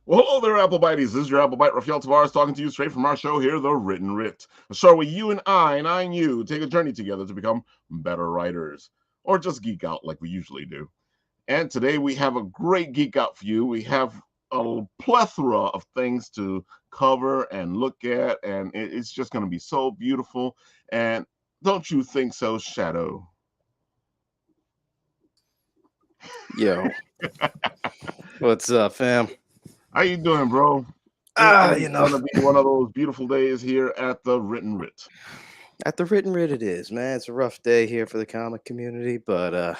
Well, hello there, Apple Biteies. This is your Apple Bite, Raphael Tavares, talking to you straight from our show here, The Written Writ, a show where you and I and you take a journey together to become better writers, or just geek out like we usually do. And today we have a great geek out for you. We have a plethora of things to cover and look at, and it's just going to be so beautiful. And don't you think so, Shadow? Yo, what's up, fam? How you doing, bro? It's gonna be one of those beautiful days here at the Written Writ. At the Written Writ, it is, man. It's a rough day here for the comic community, but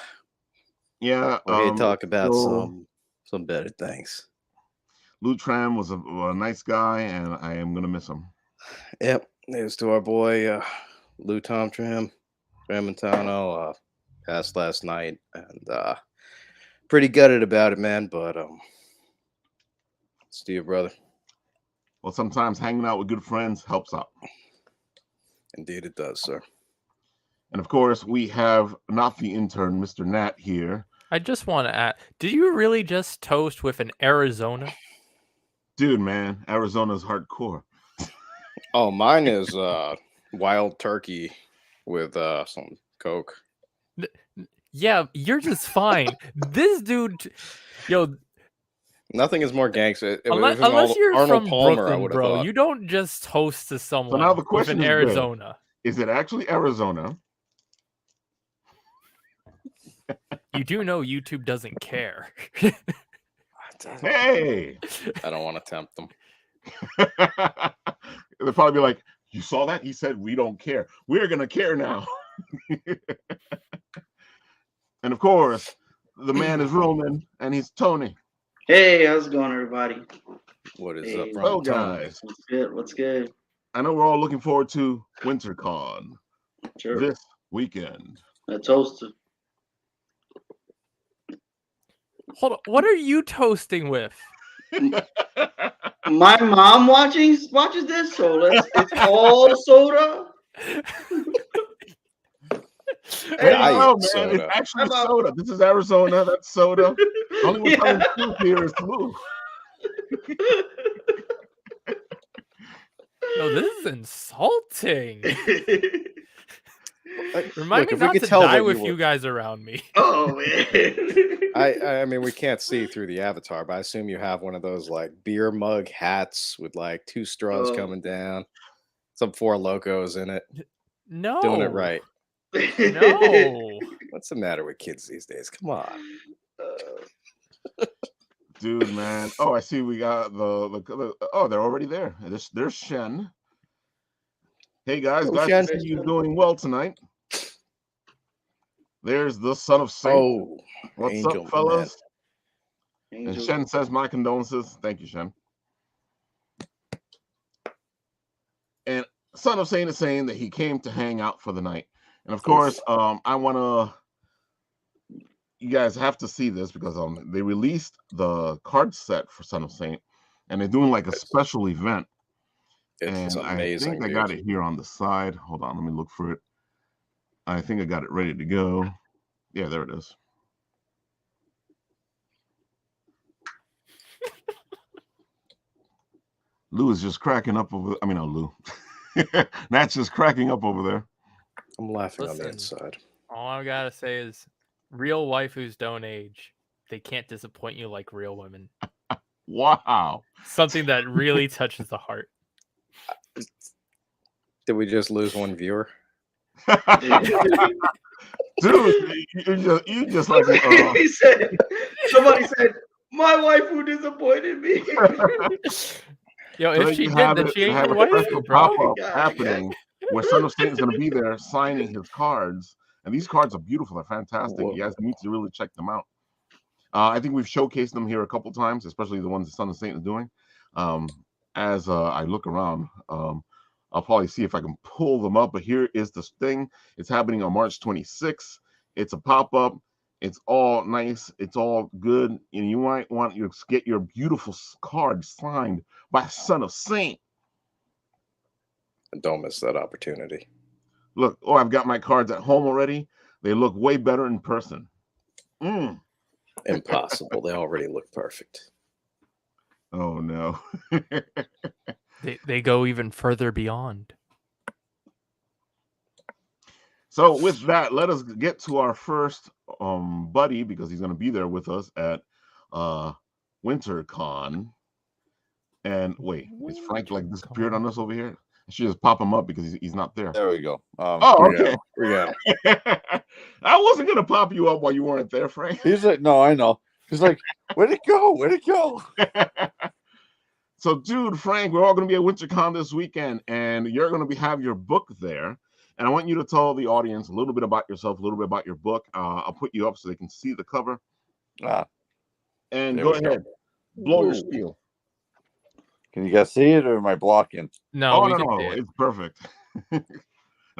yeah, we're here to talk about some better things. Lou Tram was a nice guy, and I am gonna miss him. Yep, here's to our boy Lou Tom Tram, Tramontano, passed last night, and pretty gutted about it, man. But it's to you, brother. Well, sometimes hanging out with good friends helps out. Indeed, it does, sir. And of course, we have not the intern, Mr. Nat, here. I just want to ask, did you really just toast with an Arizona? Dude, man, Arizona's hardcore. Oh, mine is wild turkey with some Coke. Yeah, you're just fine. This dude, yo. Nothing is more gangster. Unless you're Arnold from Palmer, Brooklyn, bro, you don't just toast to someone now the question with an Arizona. Is it actually Arizona? You do know YouTube doesn't care. Hey! I don't want to tempt them. They'll probably be like, you saw that? He said, we don't care. We're going to care now. And of course, the man is Roman, and he's Tony. Hey, how's it going, everybody? What is up, bro? Hello, guys. What's good? What's good? I know we're all looking forward to WinterCon this weekend. A toast. Hold on. What are you toasting with? My mom watches this, so it's all soda. Hey, man, it's actually soda. This is Arizona. That's soda. The only one telling the truth here is Lou. No, this is insulting. Remind me not to die with you guys around me. Oh, man. I mean, we can't see through the avatar, but I assume you have one of those like beer mug hats with like 2 straws coming down, some 4 locos in it. No. Doing it right. No. What's the matter with kids these days? Come on. Dude, man. Oh, I see we got the oh, they're already there. There's Shen. Hey, guys. Glad to see you doing well tonight. There's the son of Saint. Oh, what's Angel, up, fellas? And Shen says, my condolences. Thank you, Shen. And son of Saint is saying that he came to hang out for the night. And of course, I want to, you guys have to see this because they released the card set for Son of Saint, and they're doing like a special event. It's and amazing. I think I got it here on the side. Hold on, let me look for it. I think I got it ready to go. Yeah, there it is. Lou is just cracking up over. I mean, no, Lou. Nat's just cracking up over there. I'm laughing on the inside. All I gotta say is, real waifus don't age. They can't disappoint you like real women. Wow. Something that really touches the heart. Did we just lose one viewer? Dude, you just like somebody said, my wife who disappointed me. Yo, if she did, then she ain't your wife, bro. Happening where Son of Saint is going to be there signing his cards, and these cards are beautiful. They're fantastic. You guys need to really check them out. I think we've showcased them here a couple times, especially the ones that Son of Saint is doing. As I look around, I'll probably see if I can pull them up. But here is this thing. It's happening on March 26th. It's a pop-up. It's all nice. It's all good. And you might want to get your beautiful card signed by Son of Saint. Don't miss that opportunity. Look, I've got my cards at home already. They look way better in person. Impossible. They already look perfect. Oh no. They go even further beyond. So with that, let us get to our first buddy, because he's going to be there with us at WinterCon. And wait, is Frank like disappeared on us over here? I should just pop him up because he's not there. There we go. Oh, okay. We got I wasn't gonna pop you up while you weren't there, Frank. He's like, no, I know. He's like, where'd it go? Where'd it go? So, dude, Frank, we're all gonna be at WinterCon this weekend, and you're gonna have your book there. And I want you to tell the audience a little bit about yourself, a little bit about your book. I'll put you up so they can see the cover. And go ahead, blow your spiel. Can you guys see it, or am I blocking? No, no, it's perfect. It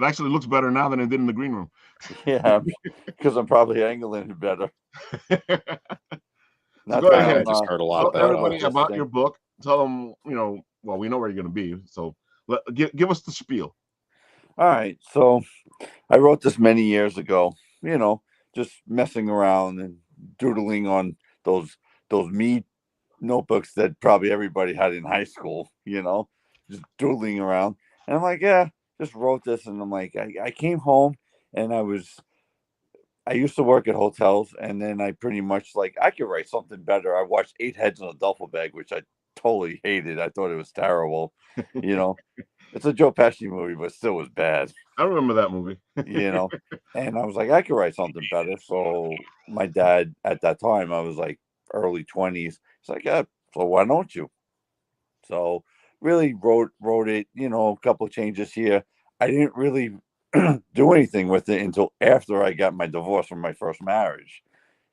actually looks better now than it did in the green room. Yeah, because I'm probably angling it better. So go ahead. Just heard a lot Tell better. everybody about your book. Tell them, well, we know where you're going to be. So give us the spiel. All right. So I wrote this many years ago, just messing around and doodling on those me notebooks that probably everybody had in high school, just doodling around. And I'm like, yeah, just wrote this. And I'm like, I came home and I used to work at hotels, and then I pretty much I could write something better. I watched 8 Heads in a Duffel Bag, which I totally hated. I thought it was terrible. It's a Joe Pesci movie, but still was bad. I remember that movie. And I was like, I could write something better. So my dad at that time, I was like early 20s. He's like, yeah, so why don't you? So really wrote it, a couple of changes here. I didn't really do anything with it until after I got my divorce from my first marriage,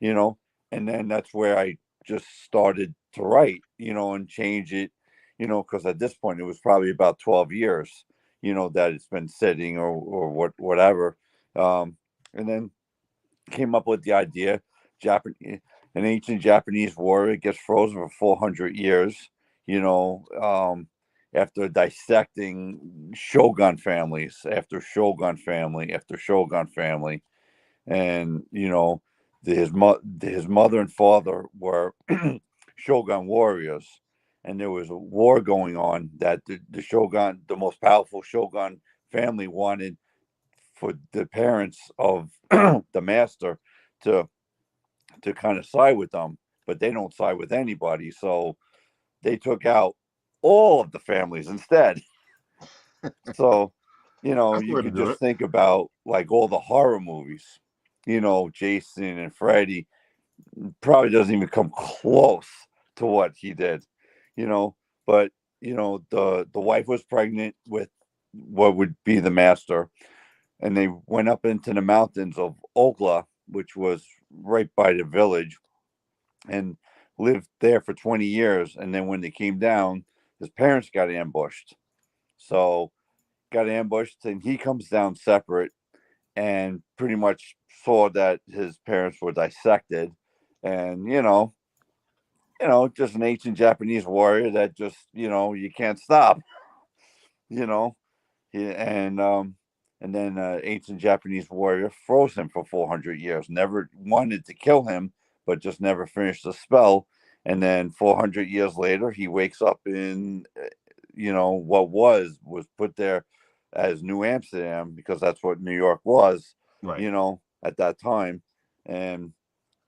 and then that's where I just started to write, and change it, because at this point it was probably about 12 years, that it's been sitting or whatever. And then came up with the idea, an ancient Japanese warrior gets frozen for 400 years, after dissecting shogun families after shogun family after shogun family. And, his mother and father were shogun warriors. And there was a war going on that the shogun, the most powerful shogun family, wanted for the parents of the master to kind of side with them, but they don't side with anybody. So they took out all of the families instead. So, you could just think about all the horror movies, Jason and Freddy probably doesn't even come close to what he did, but, the wife was pregnant with what would be the master, and they went up into the mountains of Okla, which was right by the village, and lived there for 20 years. And then when they came down, his parents got ambushed. So got ambushed, and he comes down separate and pretty much saw that his parents were dissected. And, just an ancient Japanese warrior that just, you can't stop, and then ancient Japanese warrior froze him for 400 years, never wanted to kill him, but just never finished the spell. And then 400 years later, he wakes up in, what was put there as New Amsterdam, because that's what New York was, right. At that time. And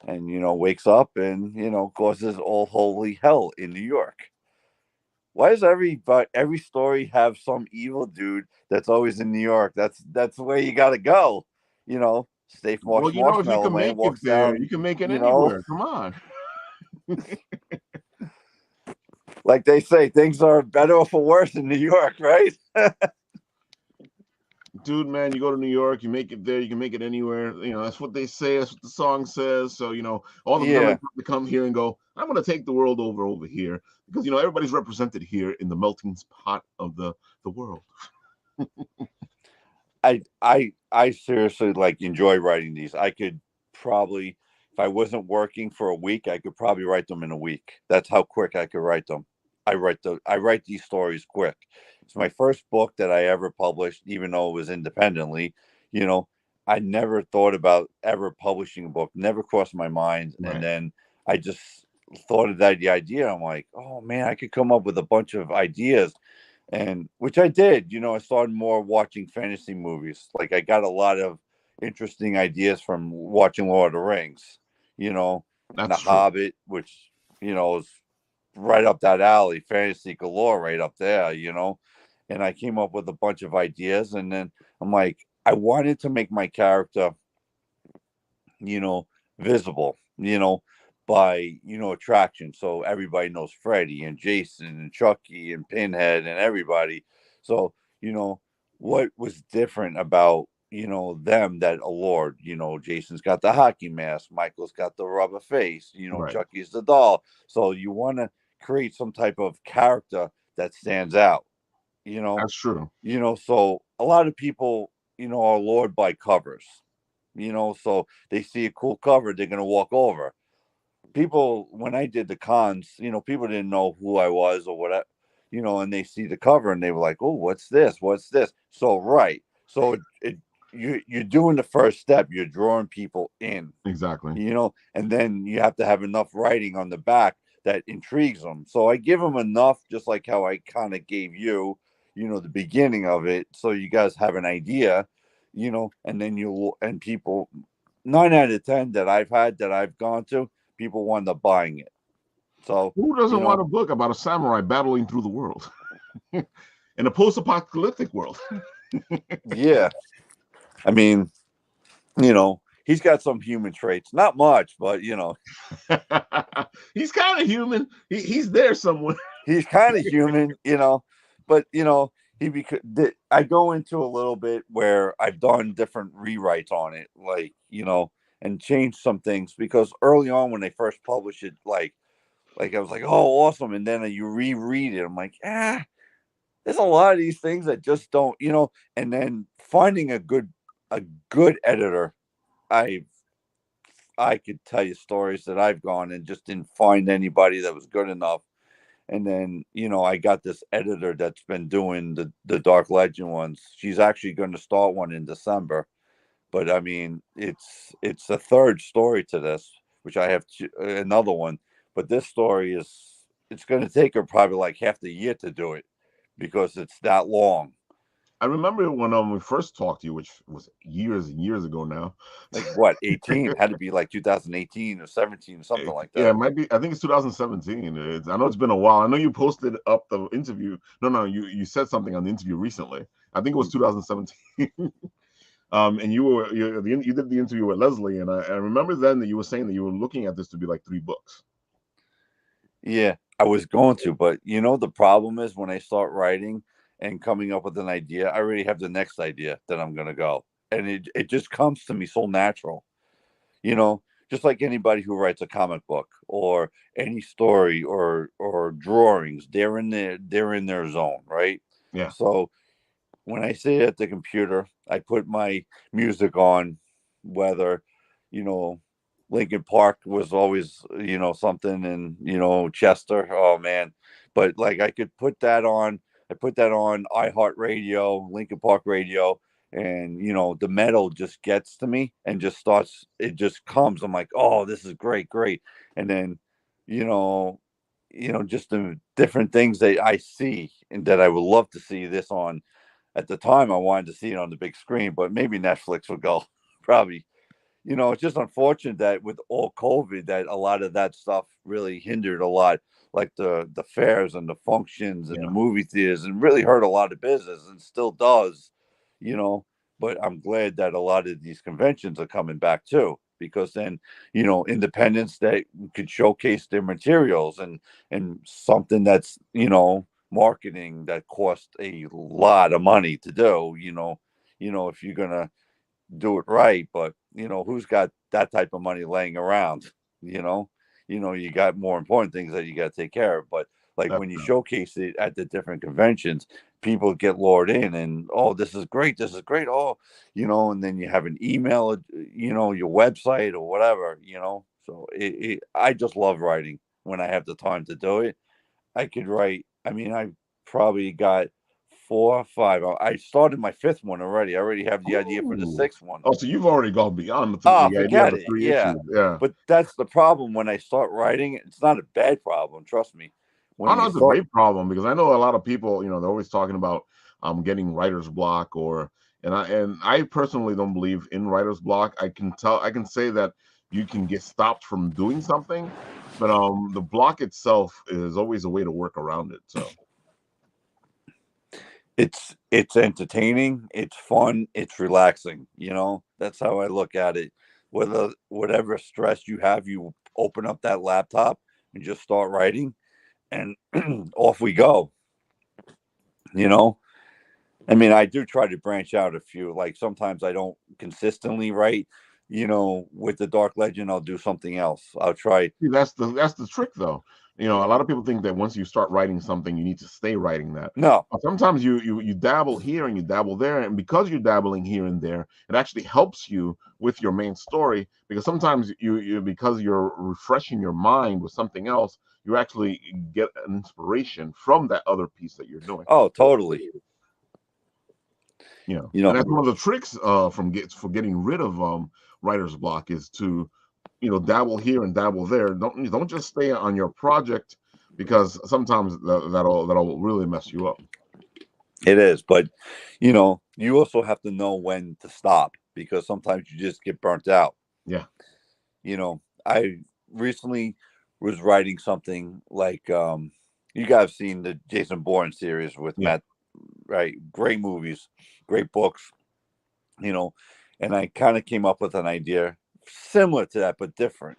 wakes up and, causes all holy hell in New York. Why does every story have some evil dude that's always in New York? That's the way you got to go. Safe Well, if you can make it there, you can make it anywhere. Come on. Like they say, things are better or for worse in New York, right? Dude, man, you go to New York, you make it there, you can make it anywhere. That's what they say. That's what the song says. So, all the villains have to come here and go, I'm going to take the world over here. Because, everybody's represented here in the melting pot of the world. I seriously enjoy writing these. I could probably, if I wasn't working for a week, I could probably write them in a week. That's how quick I could write them. I write these stories quick. It's my first book that I ever published, even though it was independently, I never thought about ever publishing a book, never crossed my mind. Right. And then I just thought of the idea. I'm like, oh man, I could come up with a bunch of ideas. And which I did. I started more watching fantasy movies. Like I got a lot of interesting ideas from watching Lord of the Rings, and The That's true. Hobbit, which, is right up that alley, fantasy galore right up there, And I came up with a bunch of ideas, and then I'm like, I wanted to make my character, visible, by, attraction. So everybody knows Freddy and Jason and Chucky and Pinhead and everybody. So, what was different about, them that allured, Jason's got the hockey mask, Michael's got the rubber face, Right. Chucky's the doll. So you want to create some type of character that stands out, That's true. so a lot of people, are lured by covers, so they see a cool cover, they're going to walk over. People, when I did the cons, people didn't know who I was or what, and they see the cover and they were like, oh, what's this? What's this? So, right. So you're doing the first step, you're drawing people in, Exactly. and then you have to have enough writing on the back that intrigues them. So I give them enough, just like how I kind of gave you, the beginning of it, so you guys have an idea, and then and people, 9 out of 10 that I've gone to, people wind up buying it. So who doesn't want a book about a samurai battling through the world in a post-apocalyptic world? Yeah, I mean, he's got some human traits, not much, but He's kind of human. He's there somewhere. He's kind of human, but I go into a little bit where I've done different rewrites on it, like, and changed some things, because early on when they first published it, like I was like, oh, awesome. And then you reread it, I'm like, there's a lot of these things that just don't, and then finding a good editor. I could tell you stories that I've gone and just didn't find anybody that was good enough. And then, I got this editor that's been doing the Dark Legend ones. She's actually going to start one in December. But I mean, it's the third story to this, which I have another one. But this story it's going to take her probably like half the year to do it, because it's that long. I remember when we first talked to you, which was years and years ago now. Like what, 18? Had to be like 2018 or 17 or something like that. Yeah, it might be. I think it's 2017. I know it's been a while. I know you posted up the interview. No, you said something on the interview recently. I think it was 2017. And you did the interview with Leslie, and I remember then that you were saying that you were looking at this to be like 3 books. Yeah, I was going to, but the problem is when I start writing and coming up with an idea, I already have the next idea that I'm going to go. And it just comes to me so natural, just like anybody who writes a comic book or any story or drawings, they're in their zone, right? Yeah. So when I sit at the computer, I put my music on, whether, Lincoln Park was always, something, and, Chester, oh man. But like I could put that on, I put that on iHeartRadio, Lincoln Park Radio, and, the metal just gets to me and it just comes. I'm like, oh, this is great, great. And then, you know, just the different things that I see and that I would love to see this on. At the time, I wanted to see it on the big screen, but maybe Netflix would go. Probably, it's just unfortunate that with all COVID, that a lot of that stuff really hindered a lot, like the fairs and the functions and the movie theaters, and really hurt a lot of business, and still does, you know. But I'm glad that a lot of these conventions are coming back too, because then, independents that could showcase their materials, and something that's, marketing that costs a lot of money to do, if you're gonna do it right. But who's got that type of money laying around? You know, you got more important things that you got to take care of. But like That's when you true. showcase it at the different conventions, people get lured in, and oh, this is great, this is great. Oh, and then you have an email, your website or whatever. So I just love writing when I have the time to do it. I could write. I mean, I probably got 4, 5. I started my 5th one already. I already have the idea for the 6th one. Oh, so you've already gone beyond the idea forget of the it. 3 Yeah. issues. Yeah. But that's the problem when I start writing. It's not a bad problem, trust me. When No, it's a great problem because I know a lot of people, they're always talking about getting writer's block and I personally don't believe in writer's block. I can say that you can get stopped from doing something, but the block itself is always a way to work around it. So it's entertaining, it's fun, it's relaxing. That's how I look at it. Whatever stress you have, you open up that laptop and just start writing, and off we go. I mean, I do try to branch out a few. Like sometimes I don't consistently write. With the Dark Legend, I'll do something else. I'll try. see, that's the trick, though. A lot of people think that once you start writing something, you need to stay writing that. No, But sometimes you dabble here and you dabble there, and because you're dabbling here and there, it actually helps you with your main story. Because sometimes because you're refreshing your mind with something else, you actually get an inspiration from that other piece that you're doing. oh, totally. And that's one of the tricks for getting rid of writer's block is to dabble here and dabble there. Don't just stay on your project, because sometimes that'll really mess you up. It is, but you also have to know when to stop, because sometimes you just get burnt out. Yeah. I recently was writing something like you guys have seen the Jason Bourne series with Matt, right? Great movies, great books, and I kind of came up with an idea similar to that but different,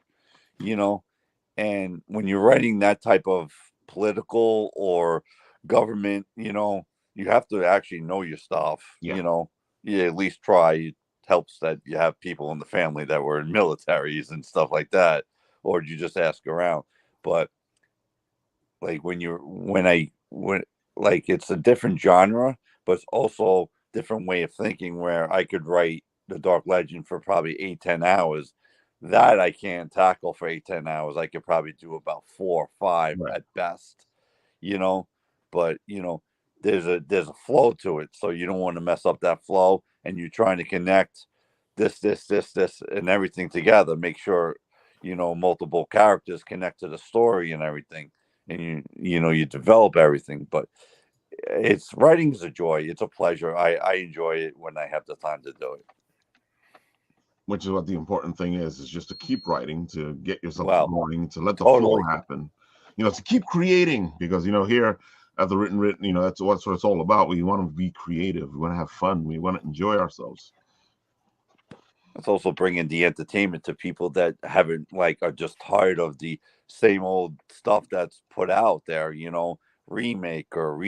and when you're writing that type of political or government, you have to actually know your stuff. You at least try. It helps that you have people in the family that were in militaries and stuff like that, or you just ask around. But like like it's a different genre, but it's also different way of thinking, where I could write the Dark Legend for probably 8-10 hours. That I can't tackle for 8-10 hours. I could probably do about 4 or 5 at best, but there's a flow to it, so you don't want to mess up that flow, and you're trying to connect this and everything together, make sure multiple characters connect to the story and everything, and you develop everything. But writing is a joy, it's a pleasure. I enjoy it when I have the time to do it, which is what the important thing is just to keep writing, to get yourself going, to let the totally. flow happen, to keep creating, because here at the Written Writ, that's what it's all about. We want to be creative, we want to have fun, we want to enjoy ourselves. It's also bringing the entertainment to people that haven't, are just tired of the same old stuff that's put out there, remake or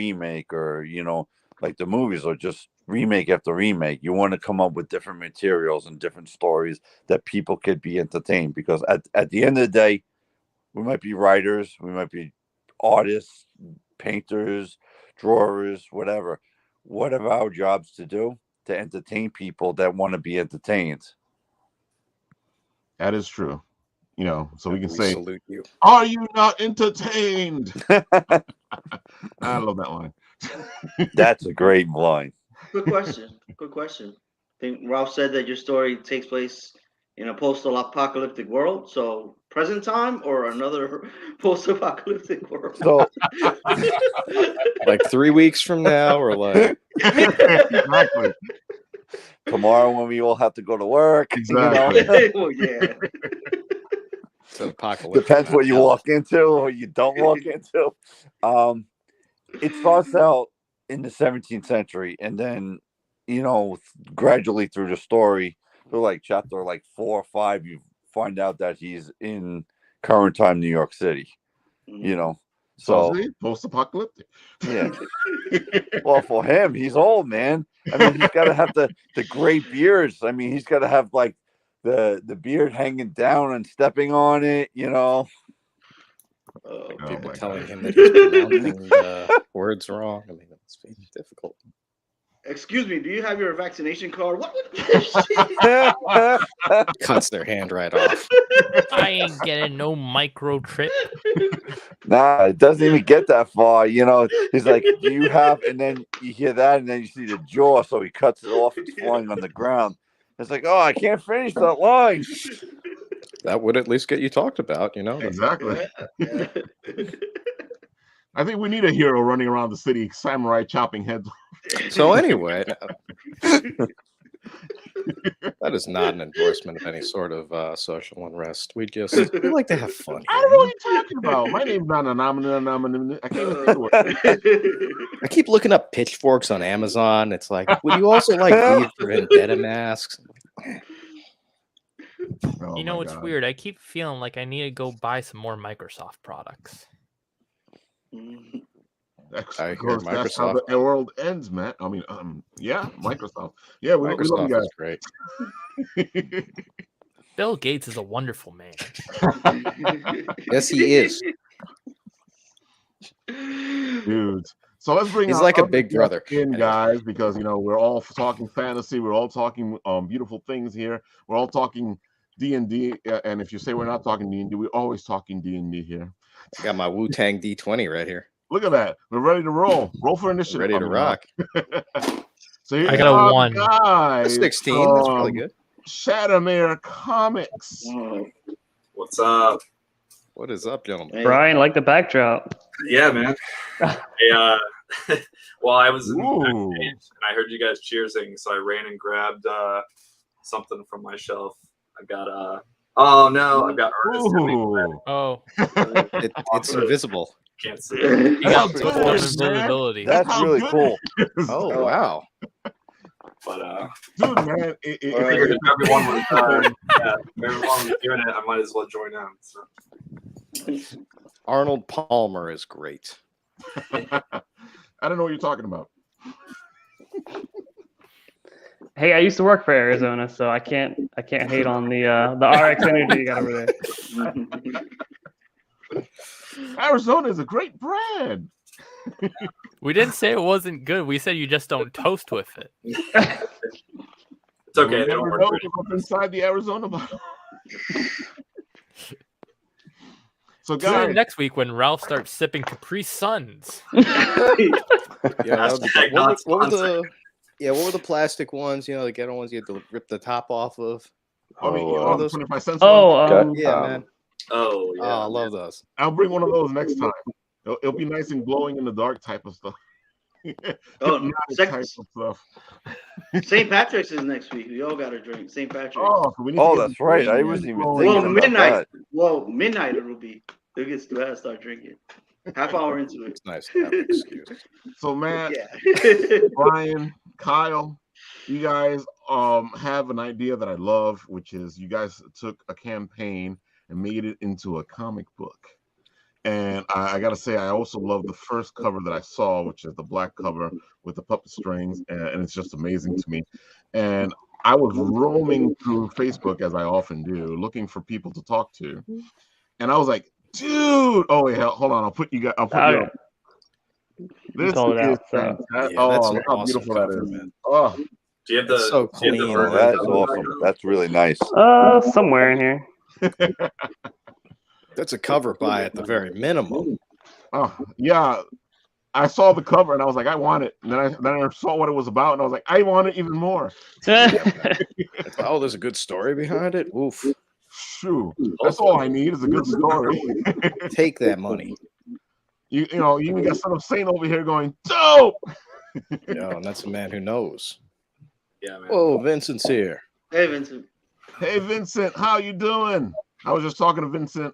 like the movies are just remake after remake. You want to come up with different materials and different stories that people could be entertained, because at the end of the day, we might be writers, we might be artists, painters, drawers, whatever our jobs to do, to entertain people that want to be entertained. That is true. So we can say, salute you. Are you not entertained? I love that line. That's a great line. Good question. I think Ralph said that your story takes place in a post-apocalyptic world. So present time or another post-apocalyptic world? So like 3 weeks from now, or like exactly. Tomorrow when we all have to go to work. Exactly. Well, yeah. It's an apocalypse. Depends what you walk into or you don't walk into. It starts out in the 17th century, and then gradually through the story, through chapter 4 or 5, you find out that he's in current time New York City. So post-apocalyptic. Yeah. Well, for him, he's old, man. I mean, he's got to have the gray beards. I mean, he's got to have the beard hanging down and stepping on it. People my telling God. him that he's pronouncing words wrong. I mean, it's difficult. Excuse me, do you have your vaccination card? What? Cuts their hand right off. I ain't getting no microchip. Nah, it doesn't even get that far. You know, he's like, "Do you have?" And then you hear that, and then you see the jaw, so he cuts it off. It's falling on the ground. It's like, oh, I can't finish that line. That would at least get you talked about, you know. Exactly. Yeah. I think we need a hero running around the city, samurai chopping heads. So anyway, that is not an endorsement of any sort of social unrest. We like to have fun. I don't know what you're talking about. My name's not anonymous. I can't even say the word. I keep looking up pitchforks on Amazon. It's like, would you also like V for Vendetta masks? Oh You know my what's God. weird? I keep feeling like I need to go buy some more Microsoft products. That's, I of hear course, that's how the world ends, man. I mean, yeah, Microsoft. Yeah, we love you Microsoft guys. is great. Bill Gates is a wonderful man. Yes, he is. Dudes. So let's bring He's our like a other big guest brother. in, Anyway. guys, because we're all talking fantasy, we're all talking beautiful things here. We're all talking D&D, and if you say we're not talking D&D, we're always talking D&D here. I got my Wu-Tang D20 right here. Look at that. We're ready to roll. Roll for initiative. Ready to rock. So here I got a 1. guys 16. That's really good. Shattermare Comics. What's up? What is up, gentlemen? Hey. Brian, like the backdrop. Yeah, man. Well, I was in Ooh. backstage and I heard you guys cheersing, so I ran and grabbed something from my shelf. I've got I've got Ernest. Ooh. Oh, It's invisible. Can't see it. you got That's total good, invisibility. That's how really good cool. it is. Oh, wow. But Dude, man, I figured if everyone was doing it, I might as well join in. So. Arnold Palmer is great. I don't know what you're talking about. Hey, I used to work for Arizona, so I can't hate on the RX energy you got over there. Arizona is a great brand. We didn't say it wasn't good. We said you just don't toast with it. It's okay. You They don't never work know for it. what's inside the Arizona bottle. So, Tune in guys, next week when Ralph starts sipping Capri Suns. Yeah, that would be Hashtag good. not What were sponsored. what were the plastic ones? You know, the ghetto ones you had to rip the top off of. I mean, are those? 25 cents. Yeah, man. Oh, yeah. Oh, I love those. I'll bring one of those next time. It'll be nice and glowing in the dark type of stuff. Oh, Hypnotic type of stuff. St. Patrick's is next week. We all got to drink St. Patrick's. Oh, so we need Oh, to get that's right. I glowing wasn't even glowing. thinking Well, about midnight. that. Well, midnight it'll be. It gets to that, start drinking. Half hour into it. It's nice to have an excuse. So, Matt, Yeah. Brian, Kyle, you guys have an idea that I love, which is you guys took a campaign and made it into a comic book. And I gotta say, I also love the first cover that I saw, which is the black cover with the puppet strings, and it's just amazing to me. And I was roaming through Facebook, as I often do, looking for people to talk to, and I was like, "Dude, oh wait, hold on, I'll put you Okay. up. This Call it is out, so. fantastic. Yeah, that's Oh, an look how awesome beautiful that cover, is. man. Oh, Do you have the, It's so do you have the clean. version That is of the awesome. background? That's really nice. Somewhere in here. That's a cover by at the very minimum. oh, yeah. I saw the cover and I was like, I want it. And then I saw what it was about and I was like, I want it even more. Oh, there's a good story behind it. Oof. Shoo. That's all I need is a good story. Take that money. You even got Son of Saint over here going, dope. And that's a man who knows. Yeah, man. Oh, Vincent's here. Hey, Vincent. Hey, Vincent, how you doing? I was just talking to Vincent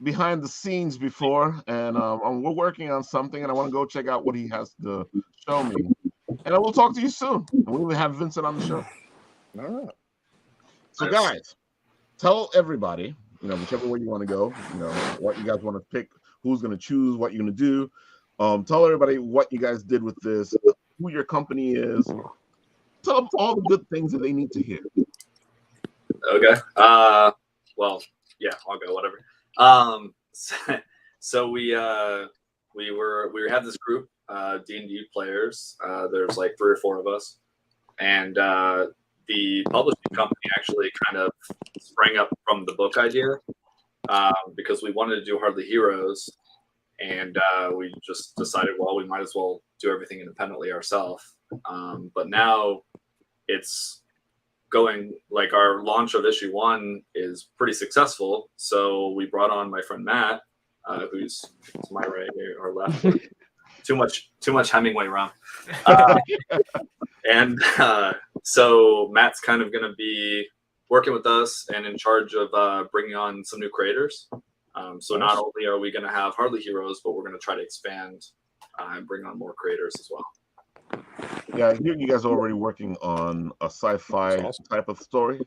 behind the scenes before, and we're working on something, and I want to go check out what he has to show me. And I will talk to you soon. And we will have Vincent on the show. All right. So, Nice. guys, tell everybody, whichever way you want to go, what you guys want to pick, who's going to choose, what you're going to do. Tell everybody what you guys did with this, who your company is. Tell them all the good things that they need to hear. Okay. Well, yeah, I'll go. Whatever. So we we had this group, D&D players. There's like 3 or 4 of us, and the publishing company actually kind of sprang up from the book idea because we wanted to do Hardly Heroes, and we just decided, well, we might as well do everything independently ourselves. But now it's going, like, our launch of issue 1 is pretty successful. So we brought on my friend Matt, who's to my right or left. too much Hemingway rum. And so Matt's kind of going to be working with us and in charge of bringing on some new creators. So not only are we going to have Hardly Heroes, but we're going to try to expand and bring on more creators as well. Yeah, I hear you guys are already working on a sci-fi type of story.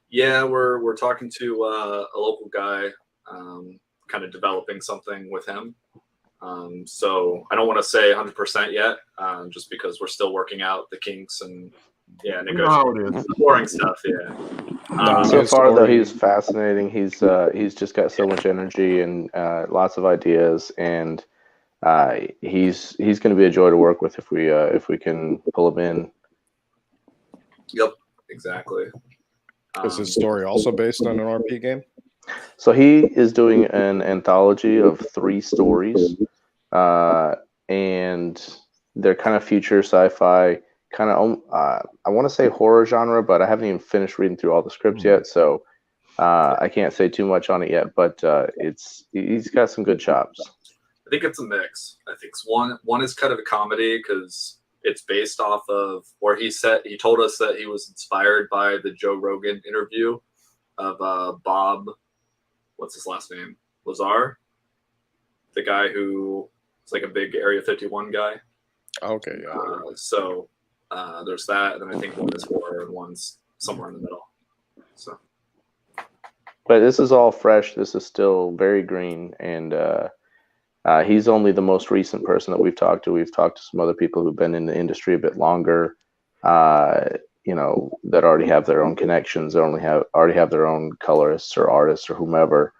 Yeah, we're talking to a local guy, kind of developing something with him. So I don't want to say 100% yet, just because we're still working out the kinks and negotiating the boring stuff. Yeah. So far, though, he's fascinating. He's just got so much energy and lots of ideas, and he's going to be a joy to work with if we can pull him in. Yep, exactly. Is his story also based on an RP game? So he is doing an anthology of 3 stories, and they're kind of future sci-fi, kind of I want to say horror genre, but I haven't even finished reading through all the scripts yet, so I can't say too much on it yet. But he's got some good chops. I think it's a mix. I think one is kind of a comedy because it's based off of where he told us that he was inspired by the Joe Rogan interview of Bob, what's his last name? Lazar, the guy who is like a big Area 51 guy. Okay, yeah. So there's that, and then I think one is horror and one's somewhere in the middle. So, but this is all fresh. This is still very green, and he's only the most recent person that we've talked to. We've talked to some other people who've been in the industry a bit longer, that already have their own connections, already have their own colorists or artists or whomever.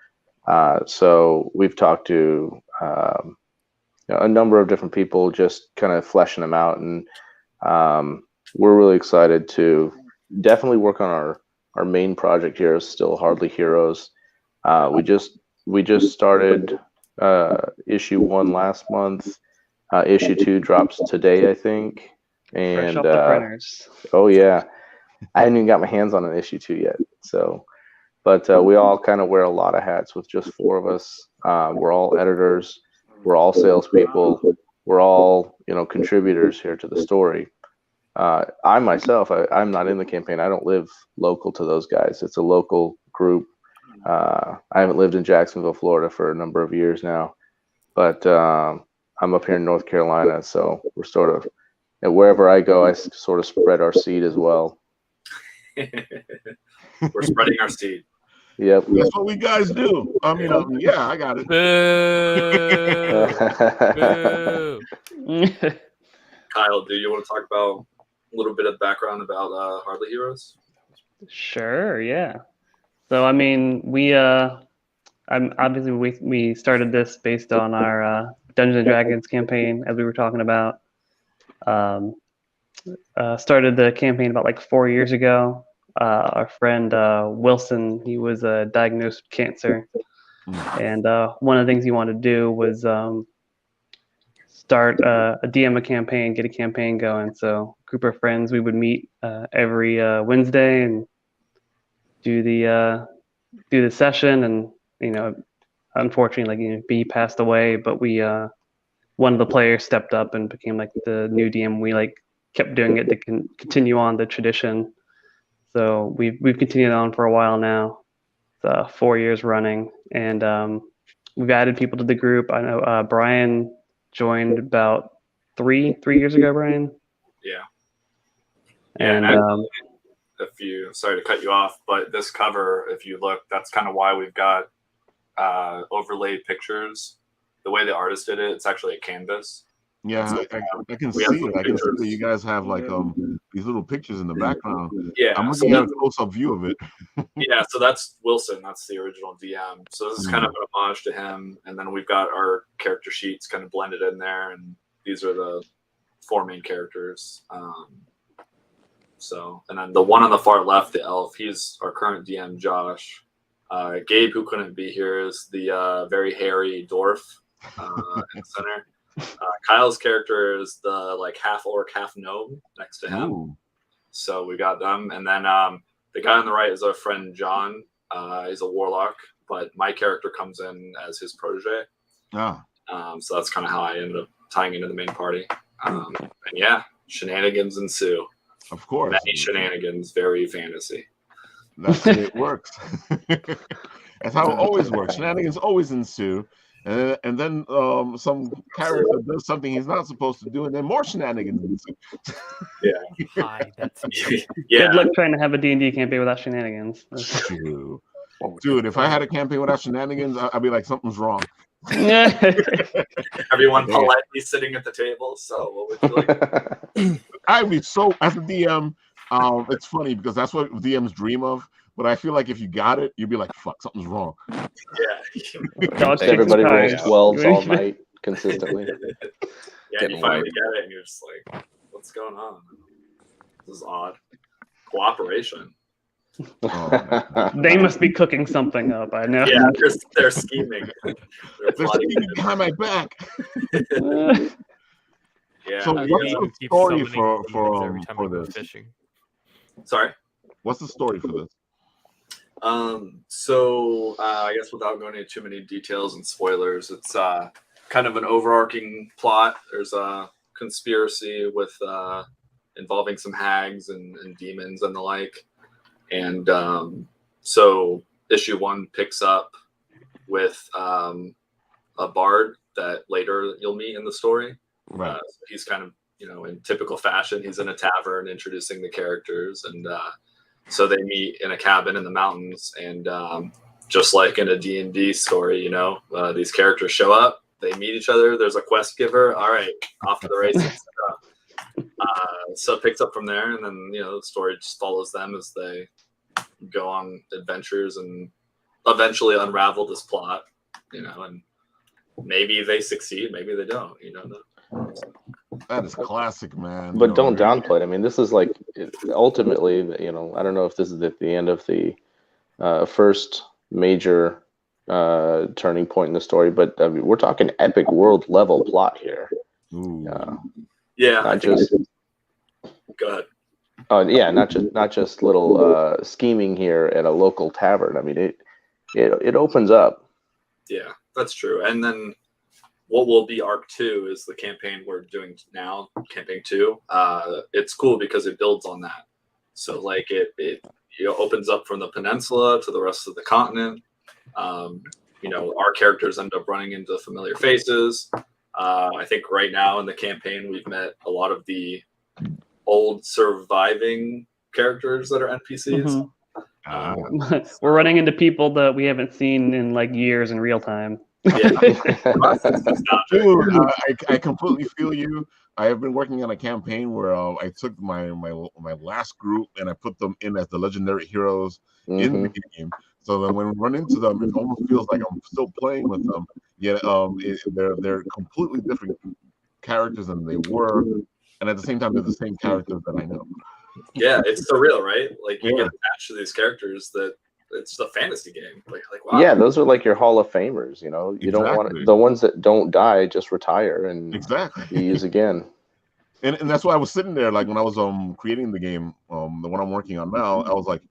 So we've talked to a number of different people, just kind of fleshing them out, and we're really excited to definitely work on our main project here. Is still Hardly Heroes. We just started issue 1 last month. Issue 2 drops today, I think. And fresh off the printers. Oh yeah, I haven't even got my hands on an issue 2 yet. So, but we all kind of wear a lot of hats with just 4 of us. We're all editors. We're all salespeople. We're all contributors here to the story. I myself, I'm not in the campaign. I don't live local to those guys. It's a local group. I haven't lived in Jacksonville, Florida for a number of years now, but I'm up here in North Carolina, so we're sort of, wherever I go, I sort of spread our seed as well. We're spreading our seed. Yep. That's what we guys do. I mean, yeah, I got it. Boo. Kyle, do you want to talk about a little bit of background about Hardly Heroes? Sure, yeah. So I mean, we started this based on our Dungeons and Dragons campaign, as we were talking about. Started the campaign about like 4 years ago. Our friend Wilson, he was diagnosed with cancer, and one of the things he wanted to do was start a DM a campaign, get a campaign going. So a group of friends, we would meet every Wednesday and do the session. And unfortunately, like B passed away, but we one of the players stepped up and became like the new DM. We like kept doing it to continue on the tradition. So we've continued on for a while now. It's 4 years running, and we've added people to the group. I know Brian joined about three years ago. Brian. Yeah. And sorry to cut you off, but this cover, if you look, that's kind of why we've got overlaid pictures. The way the artist did it, it's actually a canvas. Yeah, I can see it. I can see that you guys have like these little pictures in the background. Yeah, I'm so looking at a that's, close-up view of it. yeah, so that's Wilson. That's the original DM. So this is kind of an homage to him, and then we've got our character sheets kind of blended in there, and these are the 4 main characters. So, and then the one on the far left, the elf, he's our current DM, Josh. Gabe, who couldn't be here, is the very hairy dwarf in the center. Kyle's character is the like half orc, half gnome next to him. Ooh. So we got them, and then the guy on the right is our friend John. He's a warlock, but my character comes in as his protege. Ah. So that's kind of how I ended up tying into the main party. And yeah, shenanigans ensue. Of course. Many shenanigans, very fantasy. That's the way it works. That's how it always works. Shenanigans always ensue. And then some character does something he's not supposed to do, and then more shenanigans ensue. Yeah. Hi, that's me. Yeah. Good luck trying to have a D&D campaign without shenanigans. True. Dude, if I had a campaign without shenanigans, I'd be like, something's wrong. Everyone politely sitting at the table. So what would you like? I'd be so, as a DM, it's funny because that's what DMs dream of. But I feel like if you got it, you'd be like, fuck, something's wrong. Yeah. Everybody rolls times. 12s all night consistently. Yeah, you finally get it, and you're just like, what's going on? This is odd. Cooperation. They must be cooking something up. I know. Yeah, they're scheming. They're scheming behind my back. Yeah. So what's the Keep story summoning demons every time for I go this? fishing. Sorry. What's the story for this? So I guess without going into too many details and spoilers, it's kind of an overarching plot. There's a conspiracy with involving some hags and demons and the like. And so issue 1 picks up with a bard that later you'll meet in the story. Right. So he's kind of, in typical fashion, he's in a tavern introducing the characters, and so they meet in a cabin in the mountains, and just like in a D&D story, these characters show up, they meet each other, there's a quest giver, all right, off to the races. So it picks up from there, and then the story just follows them as they go on adventures and eventually unravel this plot, and maybe they succeed, maybe they don't, That is classic, man. But don't downplay it. I mean, this is like ultimately, I don't know if this is at the end of the first major turning point in the story, but I mean, we're talking epic world level plot here. Yeah, not just. Go ahead. Oh yeah, not just little scheming here at a local tavern. I mean, it opens up. Yeah, that's true. And then what will be Arc 2 is the campaign we're doing now, Campaign 2. It's cool because it builds on that. So like it opens up from the peninsula to the rest of the continent. Our characters end up running into familiar faces. I think right now in the campaign we've met a lot of the old surviving characters that are NPCs. We're running into people that we haven't seen in like years in real time. Yeah. Dude, I completely feel you. I have been working on a campaign where I took my last group and I put them in as the legendary heroes in the game. So that when we run into them, it almost feels like I'm still playing with them. Yet they're completely different characters than they were, and at the same time they're the same characters that I know. Yeah, it's surreal, right? Like you get attached to these characters that it's a fantasy game. Like wow. Yeah, those are like your Hall of Famers. You don't want the ones that don't die just retire and you use again. And that's why I was sitting there, like when I was creating the game, the one I'm working on now, I was like,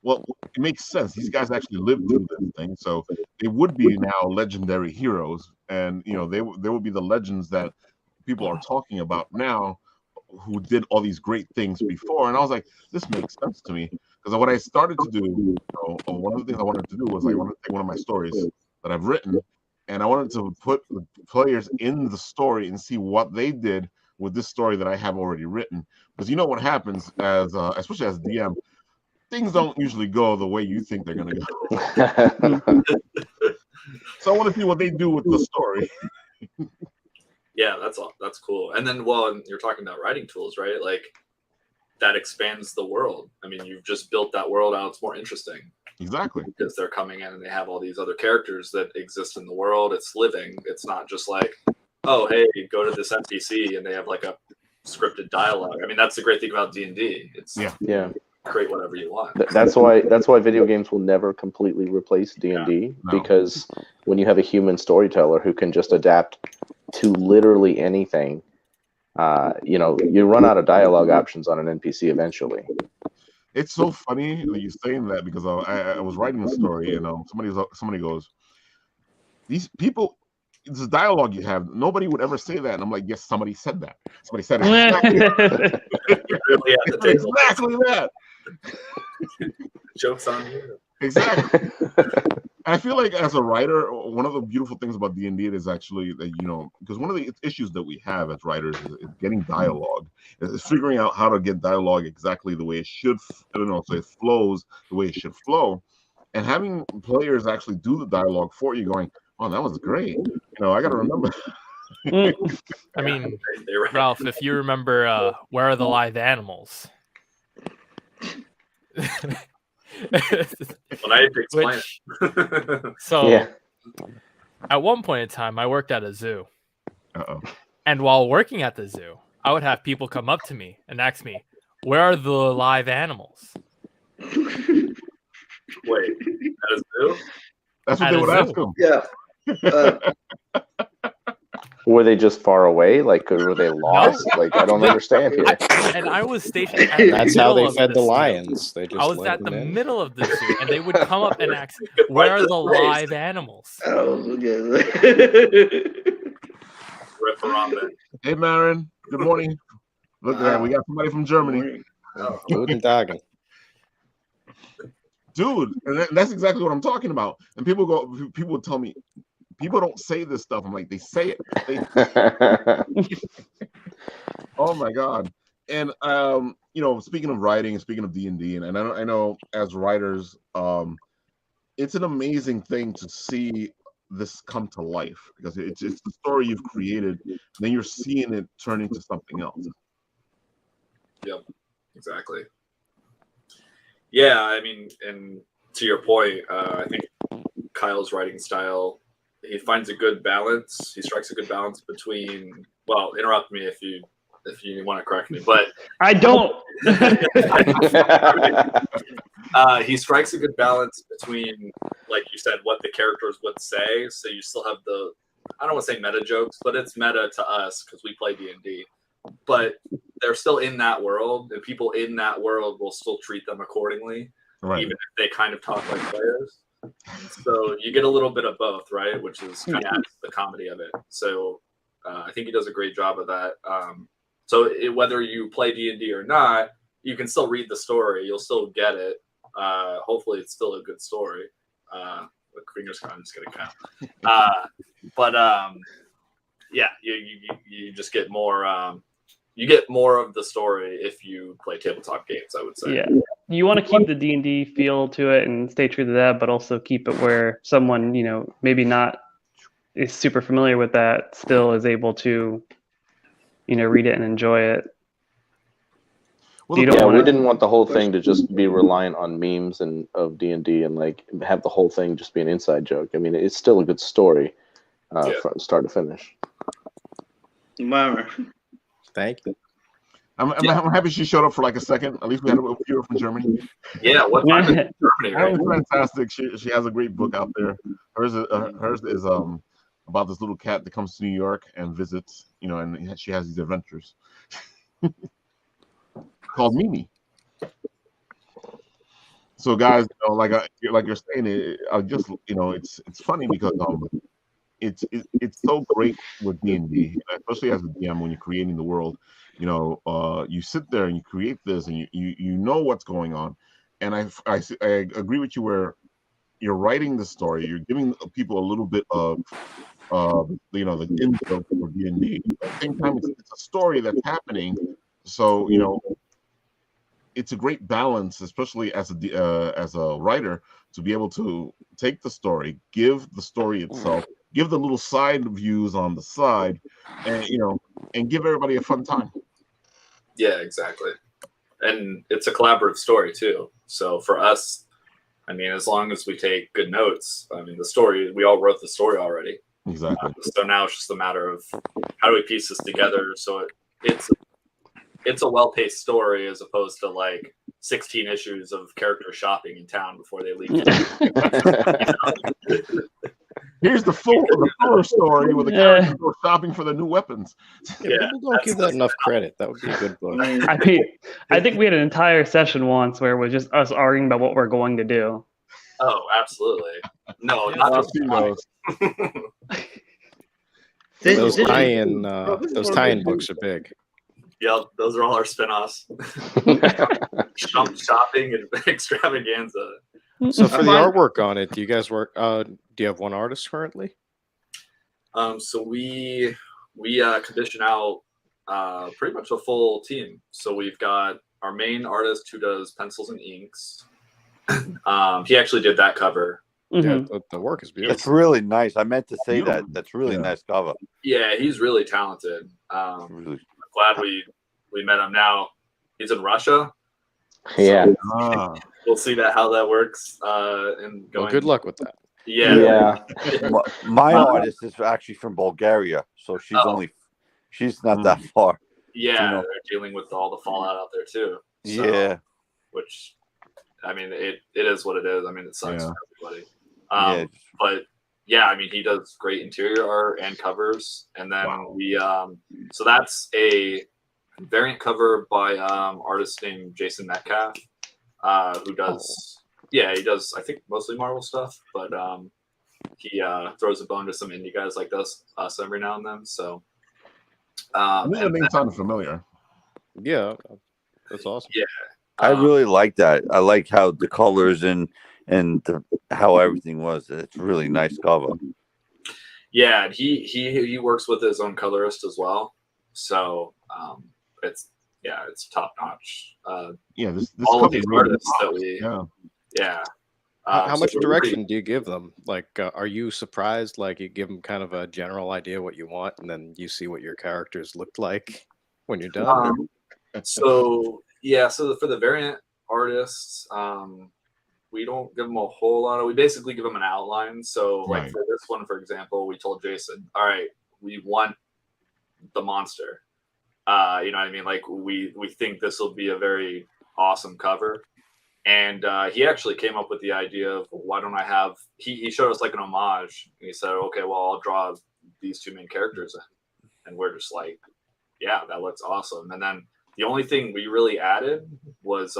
well, it makes sense. These guys actually lived through this thing, so they would be now legendary heroes, and they would be the legends that people are talking about now, who did all these great things before. And I was like, this makes sense to me, because what I started to do, one of the things I wanted to do was I wanted to take one of my stories that I've written, and I wanted to put the players in the story and see what they did with this story that I have already written. Because what happens as especially as DM, things don't usually go the way you think they're going to go. So I want to see what they do with the story. Yeah, that's cool. And then, well, you're talking about writing tools, right? Like that expands the world. I mean, you've just built that world out. It's more interesting. Exactly. Because they're coming in and they have all these other characters that exist in the world. It's living. It's not just like, oh, hey, go to this NPC and they have like a scripted dialogue. I mean, that's the great thing about D&D. It's create whatever you want. That's why video games will never completely replace D&D, because when you have a human storyteller who can just adapt to literally anything, you know, you run out of dialogue options on an NPC eventually. It's so funny that you're saying that, because I was writing a story and somebody goes, these people, this dialogue you have, nobody would ever say that. And I'm like, yes, somebody said that. Somebody said exactly that. Really at the table. Exactly that. Joke's on you. Exactly. I feel like as a writer, one of the beautiful things about D&D is actually that, you know, because one of the issues that we have as writers is getting dialogue, is figuring out how to get dialogue exactly the way it should, I don't know, so it flows the way it should flow, and having players actually do the dialogue for you, going, oh, that was great. You know, I got to remember. I mean, Ralph, if you remember, Where Are the Live Animals? When I had to explain it. So, at one point in time, I worked at a zoo. And while working at the zoo, I would have people come up to me and ask me, where are the live animals? Wait, at a zoo? That's what they would ask them. Yeah. Were they just far away? Like, were they lost? No. Like, I don't understand here. I was stationed at the That's how they middle fed of the zoo. lions. They just I was let at the them in. middle of the zoo, and they would come up and ask, where are the live animals? Hey, Marin. Good morning. Look at that. We got somebody from Germany. Guten Tag. Dude, and that's exactly what I'm talking about. And people would tell me, people don't say this stuff. I'm like, they say it. Oh my God. And you know, speaking of writing, speaking of D&D, and I know as writers, it's an amazing thing to see this come to life, because it's the story you've created, and then you're seeing it turn into something else. Yep, exactly. Yeah, I mean, and to your point, I think Kyle's writing style, he finds a good balance. He strikes a good balance between, well, interrupt me if you want to correct me, but I don't. He strikes a good balance between, like you said, what the characters would say. So you still have the, I don't want to say meta jokes, but it's meta to us because we play D&D. But they're still in that world, and people in that world will still treat them accordingly, even if they kind of talk like players. So you get a little bit of both, right? Which is kind of the comedy of it. So I think he does a great job of that. So whether you play D&D or not, you can still read the story. You'll still get it. Hopefully, it's still a good story. Fingers crossed, I'm just kidding. Yeah, you just get more. You get more of the story if you play tabletop games, I would say. Yeah, you want to keep the D&D feel to it and stay true to that, but also keep it where someone, you know, maybe not is super familiar with that, still is able to, you know, read it and enjoy it. Well, we didn't want the whole thing to just be reliant on memes and of D&D and like have the whole thing just be an inside joke. I mean, it's still a good story from start to finish. Thank you. I'm happy she showed up for like a second. At least we had a viewer from Germany. Yeah, what time is Germany? That was fantastic. She has a great book out there. Hers is about this little cat that comes to New York and visits, you know, and she has these adventures called Mimi. So guys, you know, like you're saying, I just, you know, it's funny because it's so great with D&D, especially as a DM when you're creating the world. You know, you sit there and you create this, and you know what's going on. And I agree with you where you're writing the story, you're giving people a little bit of you know, the info for D&D. At the same time, it's a story that's happening. So you know, it's a great balance, especially as a writer, to be able to take the story, give the story itself, give the little side views on the side, and you know, and give everybody a fun time. Yeah, exactly. and it's a collaborative story too. So for us, I mean, as long as we take good notes, I mean, the story, we all wrote the story already. Exactly. So now it's just a matter of how do we piece this together so it's a well-paced story as opposed to like 16 issues of characters shopping in town before they leave. Here's the fuller story where the characters go shopping for their new weapons. Yeah, people don't give that enough credit. That would be a good book. I mean, I think we had an entire session once where it was just us arguing about what we're going to do. Oh, absolutely. No, not just those. Those tie-in books are big. Yep, those are all our spin-offs. Shopping and extravaganza. So for the artwork on it, do you guys work? Do you have one artist currently? So we condition out pretty much a full team. So we've got our main artist who does pencils and inks. He actually did that cover. Yeah, the work is beautiful. It's really nice. I meant to say that. That's really nice cover. Yeah, he's really talented. Really. Glad we met him. Now he's in Russia. Yeah. So we'll see how that works. And going. Well, good luck with that. Yeah. My artist is actually from Bulgaria, so she's not that far. Yeah, they're dealing with all the fallout out there too. So, yeah. Which, I mean, it is what it is. I mean, it sucks for everybody. But yeah, I mean, he does great interior art and covers. And then so that's a variant cover by artist named Jason Metcalf, who does, he does, I think, mostly Marvel stuff, but he throws a bone to some indie guys like us every now and then. So the name sounded familiar. Yeah, that's awesome. Yeah. I really like that. I like how the colors and how everything was. It's really nice cover. Yeah, he works with his own colorist as well. So it's top notch. This all of these artists that we how much direction do you give them? Like, are you surprised? Like, you give them kind of a general idea what you want, and then you see what your characters looked like when you're done. So for the variant artists, we don't give them a whole lot. We basically give them an outline. So like for this one, for example, we told Jason, all right, we want the monster. You know what I mean? Like we think this will be a very awesome cover. And he actually came up with the idea of why don't I have, he showed us like an homage. And he said, okay, well, I'll draw these two main characters in. And we're just like, yeah, that looks awesome. And then the only thing we really added was,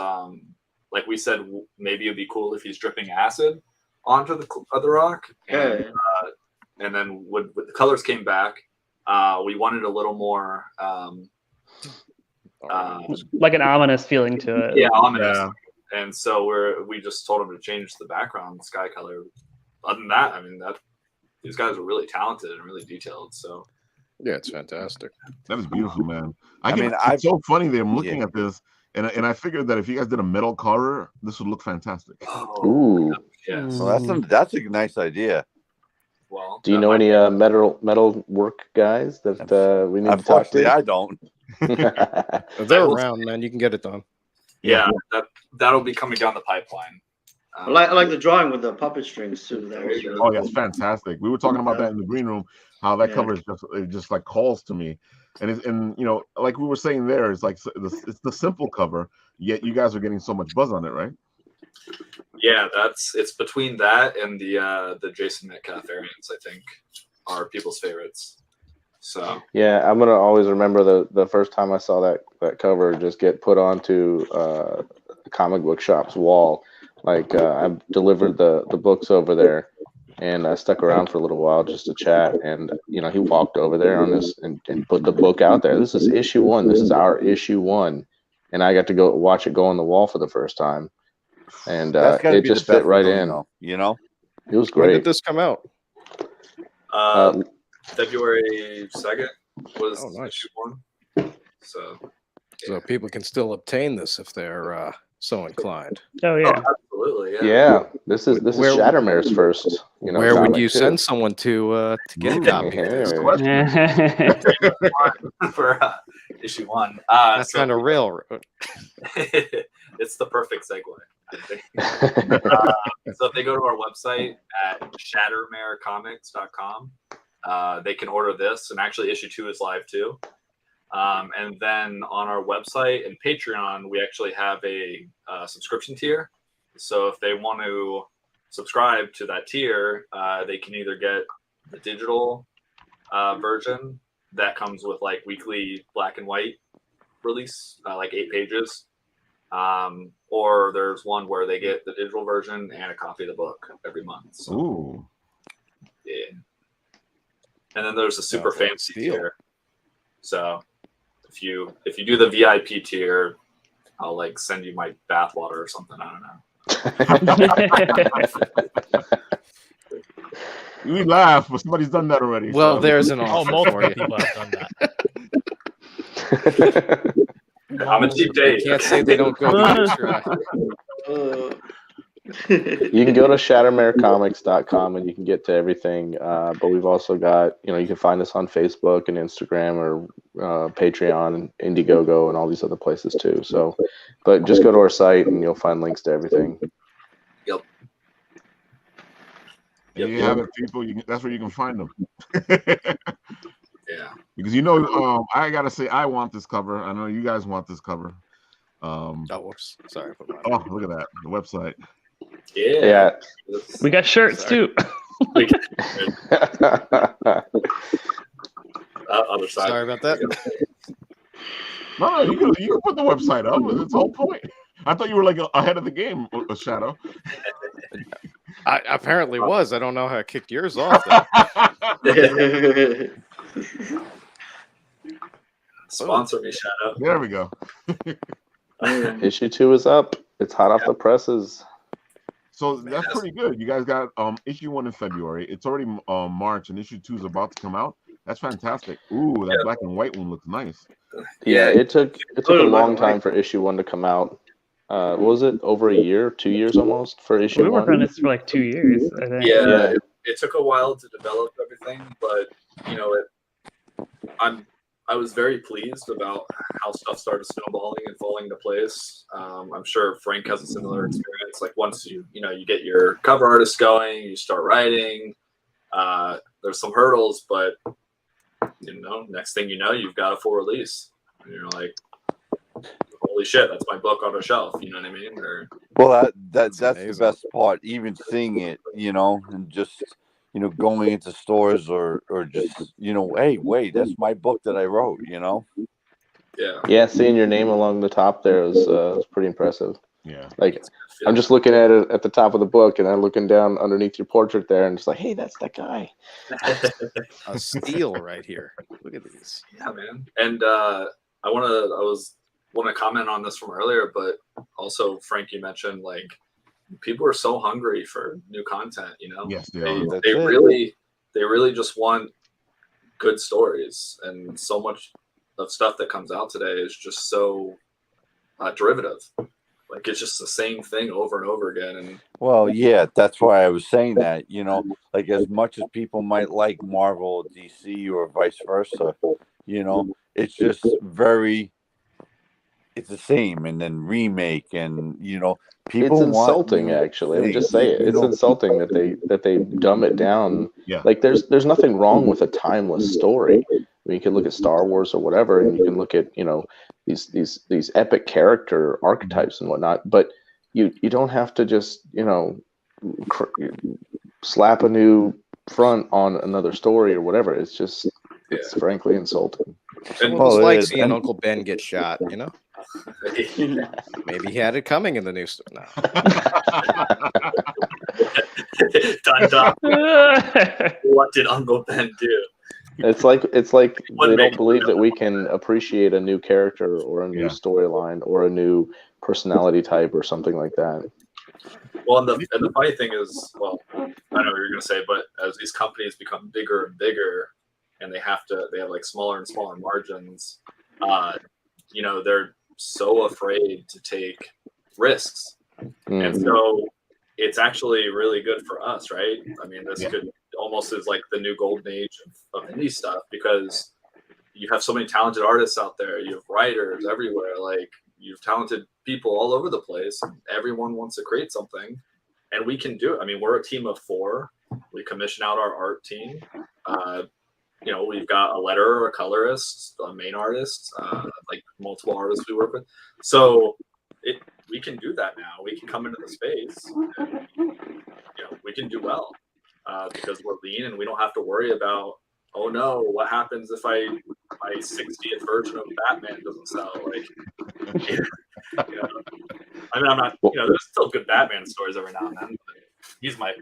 like we said, maybe it'd be cool if he's dripping acid onto the rock. And, and then when the colors came back, we wanted a little more like an ominous feeling to it. Yeah, ominous. Yeah. And so we just told him to change the background sky color. Other than that, I mean, these guys are really talented and really detailed. So yeah, it's fantastic. That is beautiful, man. It's so funny that I'm looking at this, and I figured that if you guys did a metal cover, this would look fantastic. Ooh, yeah. So that's a nice idea. Well, do you know any metal work guys that we need to talk to? I don't. If they're around, man, you can get it done. Yeah, that'll be coming down the pipeline. I like the drawing with the puppet strings too. That was really cool. It's fantastic. We were talking about that in the green room. How that cover is just like calls to me, and you know, like we were saying there, it's like it's the simple cover. Yet you guys are getting so much buzz on it, right? Yeah, it's between that and the Jason Metcalf variants. I think are people's favorites. So yeah, I'm gonna always remember the first time I saw that cover just get put onto a comic book shop's wall. Like I delivered the books over there, and I stuck around for a little while just to chat. And you know, he walked over there on this and put the book out there. This is issue 1. This is our issue 1, and I got to go watch it go on the wall for the first time. And it just fit right in. You know, it was great. When did this come out? February 2nd was nice. issue 1. So people can still obtain this if they're so inclined. Oh yeah, absolutely. Yeah, this is Shattermare's first. You know, where would you send someone to get a copy? For issue 1. That's So kind of railroad. it's the perfect segue, I think. So if they go to our website at shattermarecomics.com, they can order this, and actually issue 2 is live too. And then on our website and Patreon, we actually have a subscription tier. So if they want to subscribe to that tier, they can either get the digital version that comes with like weekly black and white release, like 8 pages. Or there's one where they get the digital version and a copy of the book every month. So, Ooh. Yeah. And then there's a super fancy tier. So if you do the VIP tier, I'll like send you my bathwater or something. I don't know. We laugh, but somebody's done that already. Well, so. there's an offer multiple for you. people have done that. I'm a cheap date. Can't say they don't go the extra. You can go to shattermarecomics.com and you can get to everything. But we've also got, you can find us on Facebook and Instagram or Patreon and Indiegogo and all these other places too. So, but just go to our site and you'll find links to everything. Yep. There you have it, people. That's where you can find them. Yeah. Because I gotta say, I want this cover. I know you guys want this cover. Oh, whoops. Sorry. Oh, look at that. The website. Yeah. We got shirts too. Other side. Sorry about that. No, you can put the website up. That's the whole point. I thought you were like ahead of the game, Shadow. I apparently was. I don't know how I kicked yours off. Sponsor me, Shadow. There we go. Issue 2 is up. It's hot off the presses. So that's pretty good. You guys got issue 1 in February. It's already March, and issue 2 is about to come out. That's fantastic. Ooh, that black and white one looks nice. Yeah, it took a long time for issue 1 to come out. What was it, over a year, 2 years almost for issue 1? We worked on this for like 2 years, I think. Yeah. It took a while to develop everything, but I was very pleased about how stuff started snowballing and falling into place. I'm sure Frank has a similar experience. Like once you get your cover artist going, you start writing. There's some hurdles, but next thing you know, you've got a full release, and you're like, holy shit, that's my book on a shelf. You know what I mean? Well, that's the best part. Even seeing it, and just going into stores or just hey, wait, that's my book that I wrote. Yeah, seeing your name along the top there was pretty impressive. Yeah. Like I'm just looking at it at the top of the book, and I'm looking down underneath your portrait there, and just like, hey, that's that guy. A steal right here. Look at these. Yeah, man. And I want to comment on this from earlier, but also Frank, you mentioned like people are so hungry for new content. Yes, they really just want good stories, and so much of stuff that comes out today is just so derivative. Like it's just the same thing over and over again. And well, yeah, that's why I was saying that. Like as much as people might like Marvel or DC or vice versa, it's just it's the same, and then remake, and people. It's insulting, actually. Let me just say it. It's insulting that they dumb it down. Yeah. Like there's nothing wrong with a timeless story. I mean, you can look at Star Wars or whatever, and you can look at these epic character archetypes and whatnot. But you don't have to just slap a new front on another story or whatever. It's frankly insulting. Someone just like seeing Uncle Ben get shot, Maybe he had it coming in the new story. No. Dun. What did Uncle Ben do? It's like they don't believe that we can appreciate a new character or a new storyline or a new personality type or something like that. Well, and the funny thing is, well, I know what you're gonna say, but as these companies become bigger and bigger, and they have like smaller and smaller margins, they're so afraid to take risks. Mm-hmm. And so it's actually really good for us, right? I mean, this could almost is like the new golden age of indie stuff, because you have so many talented artists out there. You have writers everywhere. Like, you have talented people all over the place. Everyone wants to create something, and we can do it. I mean, we're a team of 4. We commission out our art team. You know, we've got a letterer, a colorist, a main artist, like multiple artists we work with. So we can do that now. We can come into the space, and, you know, we can do well because we're lean, and we don't have to worry about, oh no, what happens if my 60th version of Batman doesn't sell? Like, you know, I mean, I'm not, you know, there's still good Batman stories every now and then. But he's my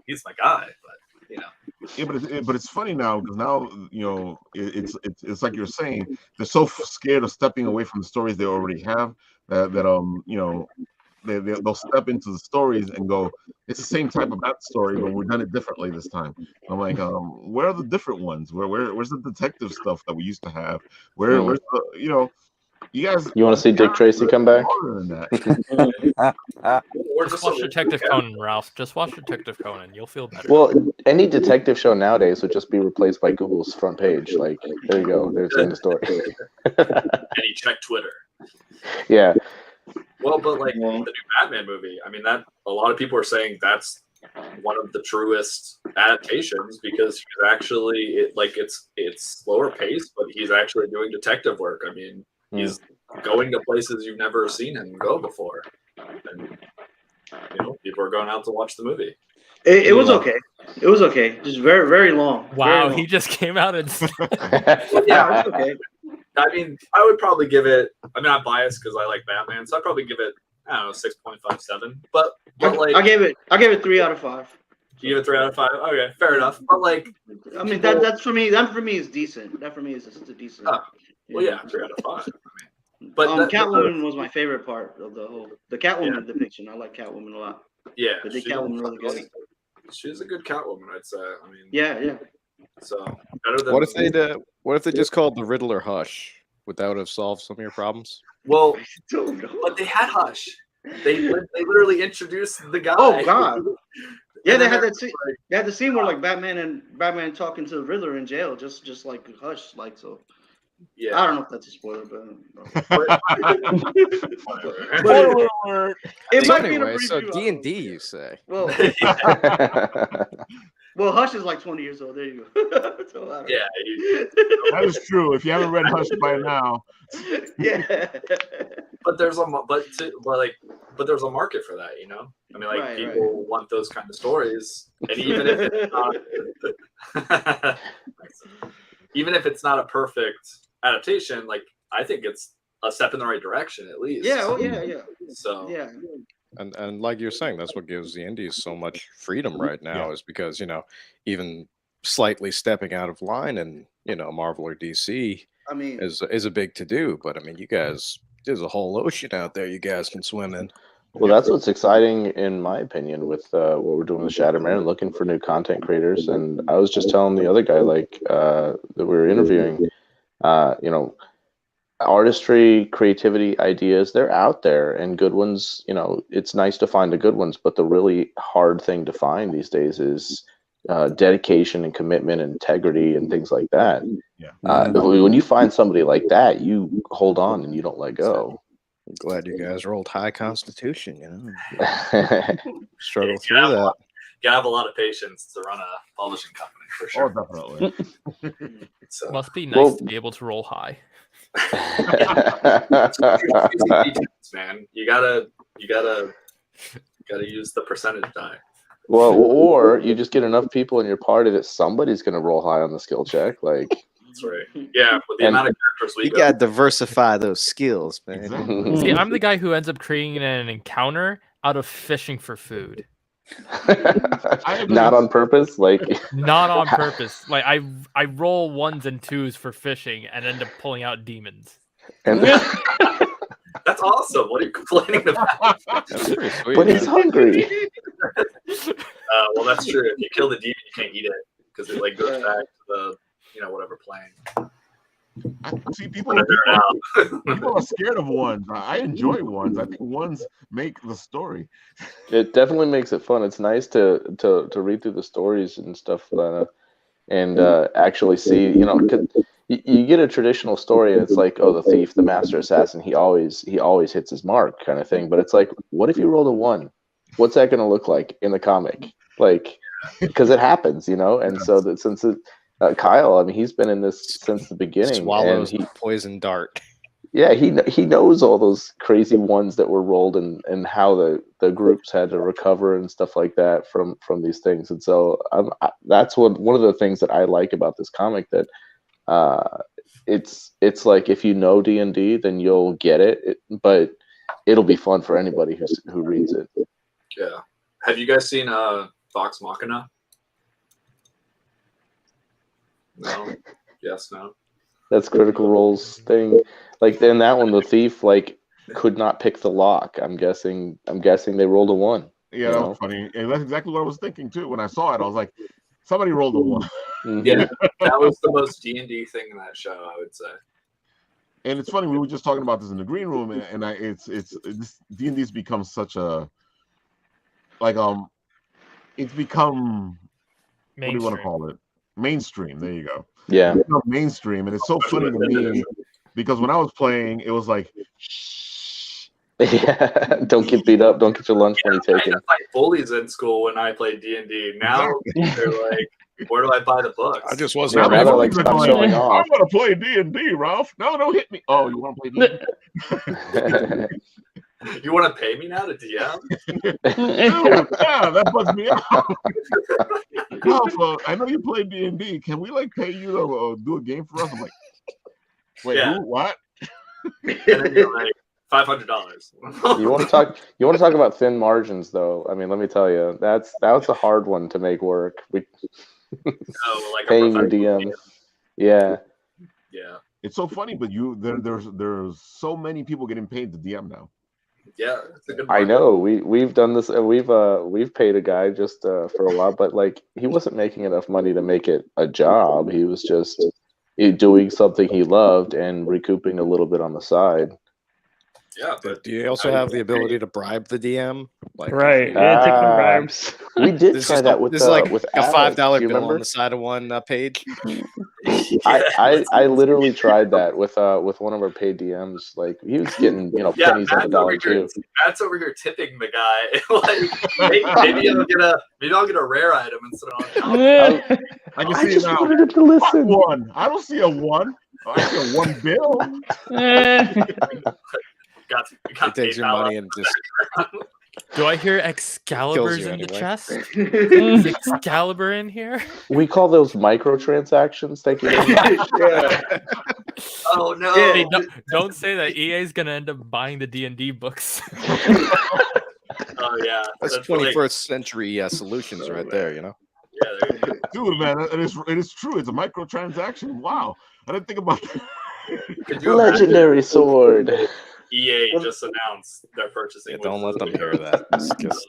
guy, but you know. Yeah, but it's funny now, because now, you know, it's like you're saying, they're so scared of stepping away from the stories they already have that you know, they'll step into the stories and go, it's the same type of Bat story, but we've done it differently this time. I'm like, where are the different ones? Where's the detective stuff that we used to have? Where's the, you know, you guys? You want to see Dick Tracy come back? Or Just watch Detective Conan, Ralph. Just watch Detective Conan. You'll feel better. Well, any detective show nowadays would just be replaced by Google's front page. Like, there you go. There's the end of story. And you check Twitter. Yeah. Well, but like the new Batman movie, I mean, that a lot of people are saying that's one of the truest adaptations, because he's actually it's slower paced, but he's actually doing detective work. I mean, he's going to places you've never seen him go before, and you know, people are going out to watch the movie. It was okay. It was okay. Just very, very long. Wow, very long. he just came out and. Yeah, it's okay. I mean, I would probably give it. I mean, I'm biased because I like Batman, so I'd probably give it, I don't know, 6.57. But like, I gave it 3 out of 5. You give it 3 out of 5. Okay, fair enough. But like, I mean, that's for me. That for me is decent. That for me is just a decent. Well, yeah, 3 out of 5. I mean, but Catwoman was my favorite part of the Catwoman depiction. I like Catwoman a lot. Yeah, They did Catwoman really good. She's a good Catwoman, I'd say. I mean, yeah. So better than what if they just called the Riddler Hush? Would that have solved some of your problems? Well, but they had Hush. They literally introduced the guy. Oh God. Yeah, they had that scene. They had the scene where like Batman talking to the Riddler in jail, just like Hush, like so. Yeah. I don't know if that's a spoiler, but Spoiler alert. It might be Anyway, in a so preview. D&D, you say? Well, well, Hush is like 20 years old. There you go. So, yeah, that is true. If you haven't read Hush by now, yeah. But there's a market for that, you know. I mean, like people want those kind of stories, and even if it's not a perfect adaptation, like I think it's a step in the right direction at least. Yeah. Oh yeah. So yeah. And like you're saying, that's what gives the indies so much freedom right now, is because, you know, even slightly stepping out of line and, you know, Marvel or DC, I mean, is a big to do. But I mean, you guys, there's a whole ocean out there you guys can swim in. Well, that's what's exciting, in my opinion, with what we're doing with Shattermare and looking for new content creators. And I was just telling the other guy, like, that we were interviewing, you know, artistry, creativity, ideas, they're out there, and good ones, you know, it's nice to find the good ones, but the really hard thing to find these days is dedication and commitment and integrity and things like that. When you find somebody like that, you hold on and you don't let go. I'm glad you guys rolled high constitution, you know. Struggle through that. You have a lot of patience to run a publishing company, for sure. Oh, definitely. So, must be nice to be able to roll high. Man, you gotta use the percentage die. Well, or you just get enough people in your party that somebody's going to roll high on the skill check. Like, that's right. Yeah, with the amount of characters you got to diversify those skills, man. Exactly. See, I'm the guy who ends up creating an encounter out of fishing for food. Not on purpose, like not on purpose. Like I roll 1s and 2s for fishing and end up pulling out demons. And that's awesome. What are you complaining about? That's pretty sweet. But he's hungry. Well, that's true. If you kill the demon, you can't eat it because it like goes back to the whatever plane. See, people are scared of 1s. I enjoy 1s. I think 1s make the story. It definitely makes it fun. It's nice to read through the stories and stuff, and actually see, you know, 'cause you get a traditional story, and it's like, oh, the thief, the master assassin, he always hits his mark, kind of thing. But it's like, what if you rolled a 1? What's that going to look like in the comic? Like, because it happens, you know. And so that since Kyle, I mean, he's been in this since the beginning, Swallows and the poison dart. yeah, he knows all those crazy ones that were rolled, and how the groups had to recover and stuff like that from these things. And so that's one of the things that I like about this comic, that it's like, if you know D&D, then you'll get it, but it'll be fun for anybody who reads it. Yeah. Have you guys seen Vox Machina? No. Yes. No. That's Critical Role's thing. Like, in that one, the thief like could not pick the lock. I'm guessing they rolled a 1. Yeah, that was funny. And that's exactly what I was thinking too. When I saw it, I was like, somebody rolled a 1. Mhm. Yeah, that was the most D&D thing in that show, I would say. And it's funny, we were just talking about this in the green room, and it's this D&D's become such a, like, it's become, what do you want to call it? Mainstream. There you go. Yeah. It's become mainstream, and it's so funny to me because when I was playing, it was like, shh. Yeah, don't get beat up. Don't get your lunch money taken. I had to fight bullies in school when I played D&D. Now they're like, where do I buy the books? I just wasn't. Yeah, now they're like, stop showing I'm off. gonna play D&D, Ralph. No, don't hit me. Oh, you want to play D&D? You want to pay me now to DM? Dude, yeah, that bugs me out. Ralph, I know you play D&D. Can we like pay you to do a game for us? I'm like, wait, Yeah. who? What? And then you're like, $500. You want to talk about thin margins, though. I mean, let me tell you, that's a hard one to make work. Like paying your DM. Yeah. Yeah. It's so funny, but there's so many people getting paid to DM now. Yeah, it's a good I know. We've done this. We've paid a guy just for a while, but like, he wasn't making enough money to make it a job. He was just doing something he loved and recouping a little bit on the side. Yeah, but do you also have the ability to bribe the DM? Like, right? Yeah, take some bribes. We did try that with like with a $5 bill remember? on the side of one page. I literally tried that with one of our paid DMs. Like, he was getting pennies on the dollar too. Matt's over here tipping the guy. Like, maybe I'll get a rare item instead of. I can see just now. wanted him to listen. 1. I don't see a 1. I see a 1 bill. It takes your money and just. Do I hear Excalibur's in anyway. the chest? Is Excalibur in here? We call those microtransactions. Thank you very much. Oh no! Hey, don't say that. EA is gonna end up buying the D&D books. Oh yeah, that's 21st century solutions right there. You know. Yeah, dude, man, it is true. It's a microtransaction. Wow, I didn't think about that. Legendary sword. EA just announced they're purchasing. Don't let them hear that. Just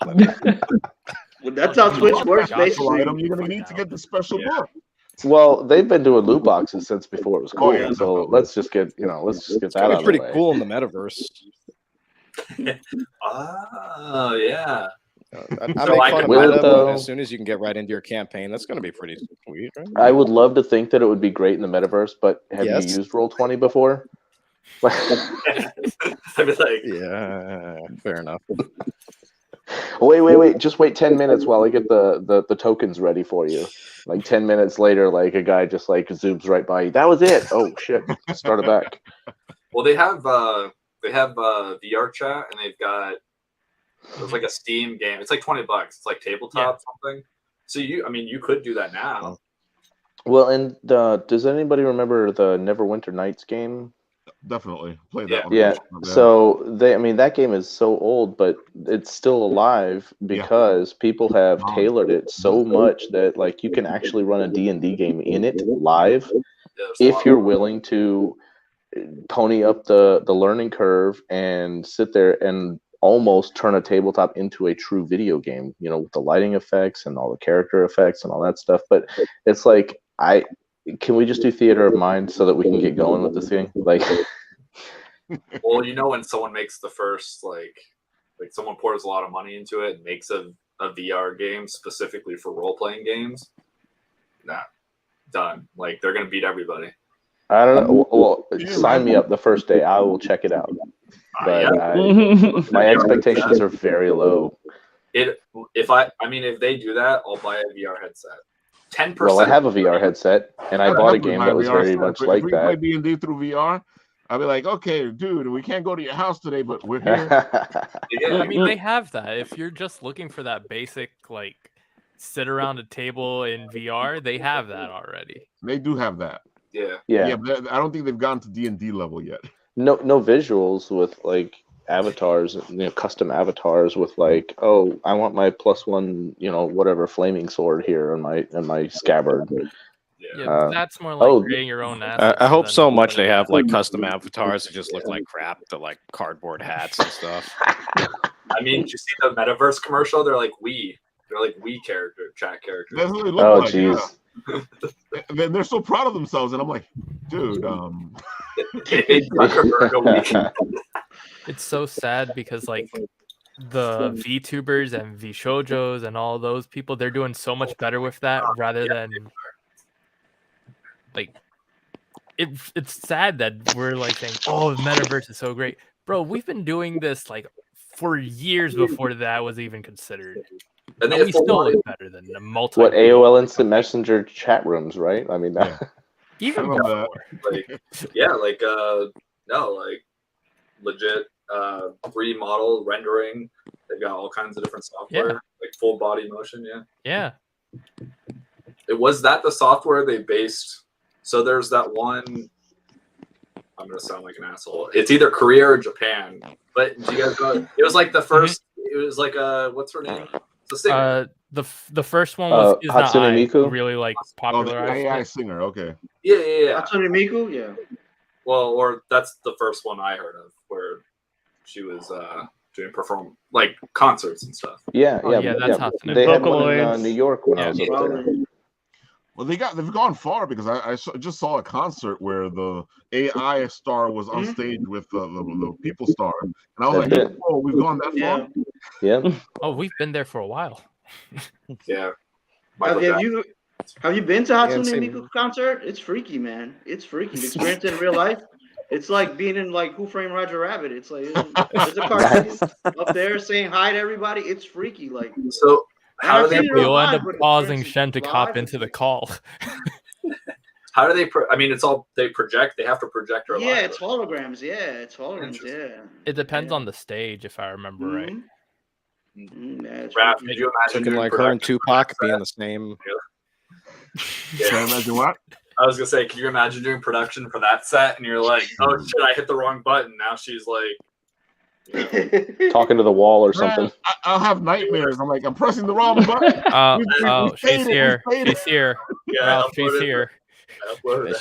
well, that's how Twitch works, basically. You're gonna need to get the special book. Well, they've been doing loot boxes since before it was cool. Yeah, so let's just get that out of the way. It's pretty cool in the metaverse. Oh yeah. I make fun of meta, but as soon as you can get right into your campaign, that's going to be pretty sweet, right? I would love to think that it would be great in the metaverse, but have you used Roll20 before? I'd be like, yeah, fair enough. Wait. Just wait 10 minutes while I get the tokens ready for you. Like 10 minutes later, like a guy just like zooms right by you. That was it. Oh shit! Started back. Well, they have VR chat, and they've got it's like a Steam game. It's like $20. It's like tabletop something. So you could do that now. Well, and does anybody remember the Neverwinter Nights game? Definitely play that one. Yeah. So that game is so old, but it's still alive because people have tailored it so much that like you can actually run a D&D game in it live if you're willing to pony up the learning curve and sit there and almost turn a tabletop into a true video game, with the lighting effects and all the character effects and all that stuff. But it's like, can we just do theater of mind so that we can get going with this thing? Like, well, when someone makes the first like someone pours a lot of money into it and makes a VR game specifically for role-playing games, done. Like, they're gonna beat everybody. I don't know. Well, sign me up the first day. I will check it out. But my expectations are very low. If they do that, I'll buy a VR headset. 10%. Well, I have a VR headset, and I bought a game that was very much like that. If we play D&D through VR, I'll be like, okay, dude, we can't go to your house today, but we're here. I mean, they have that. If you're just looking for that basic, like, sit around a table in VR, they have that already. They do have that. Yeah. But I don't think they've gone to D&D level yet. No visuals with like avatars, custom avatars with like, oh, I want my +1, whatever flaming sword here in my scabbard. Yeah, that's more like creating your own assets. I hope so much they have like custom avatars that just look like crap, the like cardboard hats and stuff. I mean, did you see the Metaverse commercial? They're like Wii. They're like Wii chat characters. That's what they look like. Jeez. Yeah. They're so proud of themselves, and I'm like, dude. It's so sad because like the VTubers and VShojos and all those people, they're doing so much better with that rather than like it's sad that we're like saying, oh, the metaverse is so great. Bro, we've been doing this like for years before that was even considered. And we still look better than the multi. What, AOL Instant Messenger chat rooms, right? I mean, even before. Legit 3D model rendering. They've got all kinds of different software, like full body motion. Yeah. It was that the software they based. So there's that one. I'm gonna sound like an asshole. It's either Korea or Japan. But do you guys know? It was like the first. It was like what's her name? The singer. The first one was is Hatsune not Miku? really like popular. The AI singer, okay. Yeah. Hatsune Miku, yeah. Well, or that's the first one I heard of, where she was doing like concerts and stuff. That's Hatsune. They had one in New York when I was up there. Well, they've gone far because I just saw a concert where the AI star was on stage with the people star, and I was like, "Oh, we've gone that far." Yeah. Oh, we've been there for a while. Yeah. Have you been to Hatsune Miku concert? It's freaky, man. It's freaky. The experience in real life. It's like being in like Who Framed Roger Rabbit. It's like there's a cartoon up there saying hi to everybody. It's freaky, like so. How do they? You'll end up pausing Shen to cop into the call. How do they? It's all they project. They have to project our live. Yeah, it's holograms. It depends on the stage, if I remember right. Raph, did you imagine looking like her and Tupac being the same? Can I imagine what? I was gonna say, can you imagine doing production for that set and you're like, oh shit, I hit the wrong button. Now she's like. Talking to the wall or something. I'll have nightmares. I'm like, I'm pressing the wrong button. She's here. She's here. Yeah, she's here.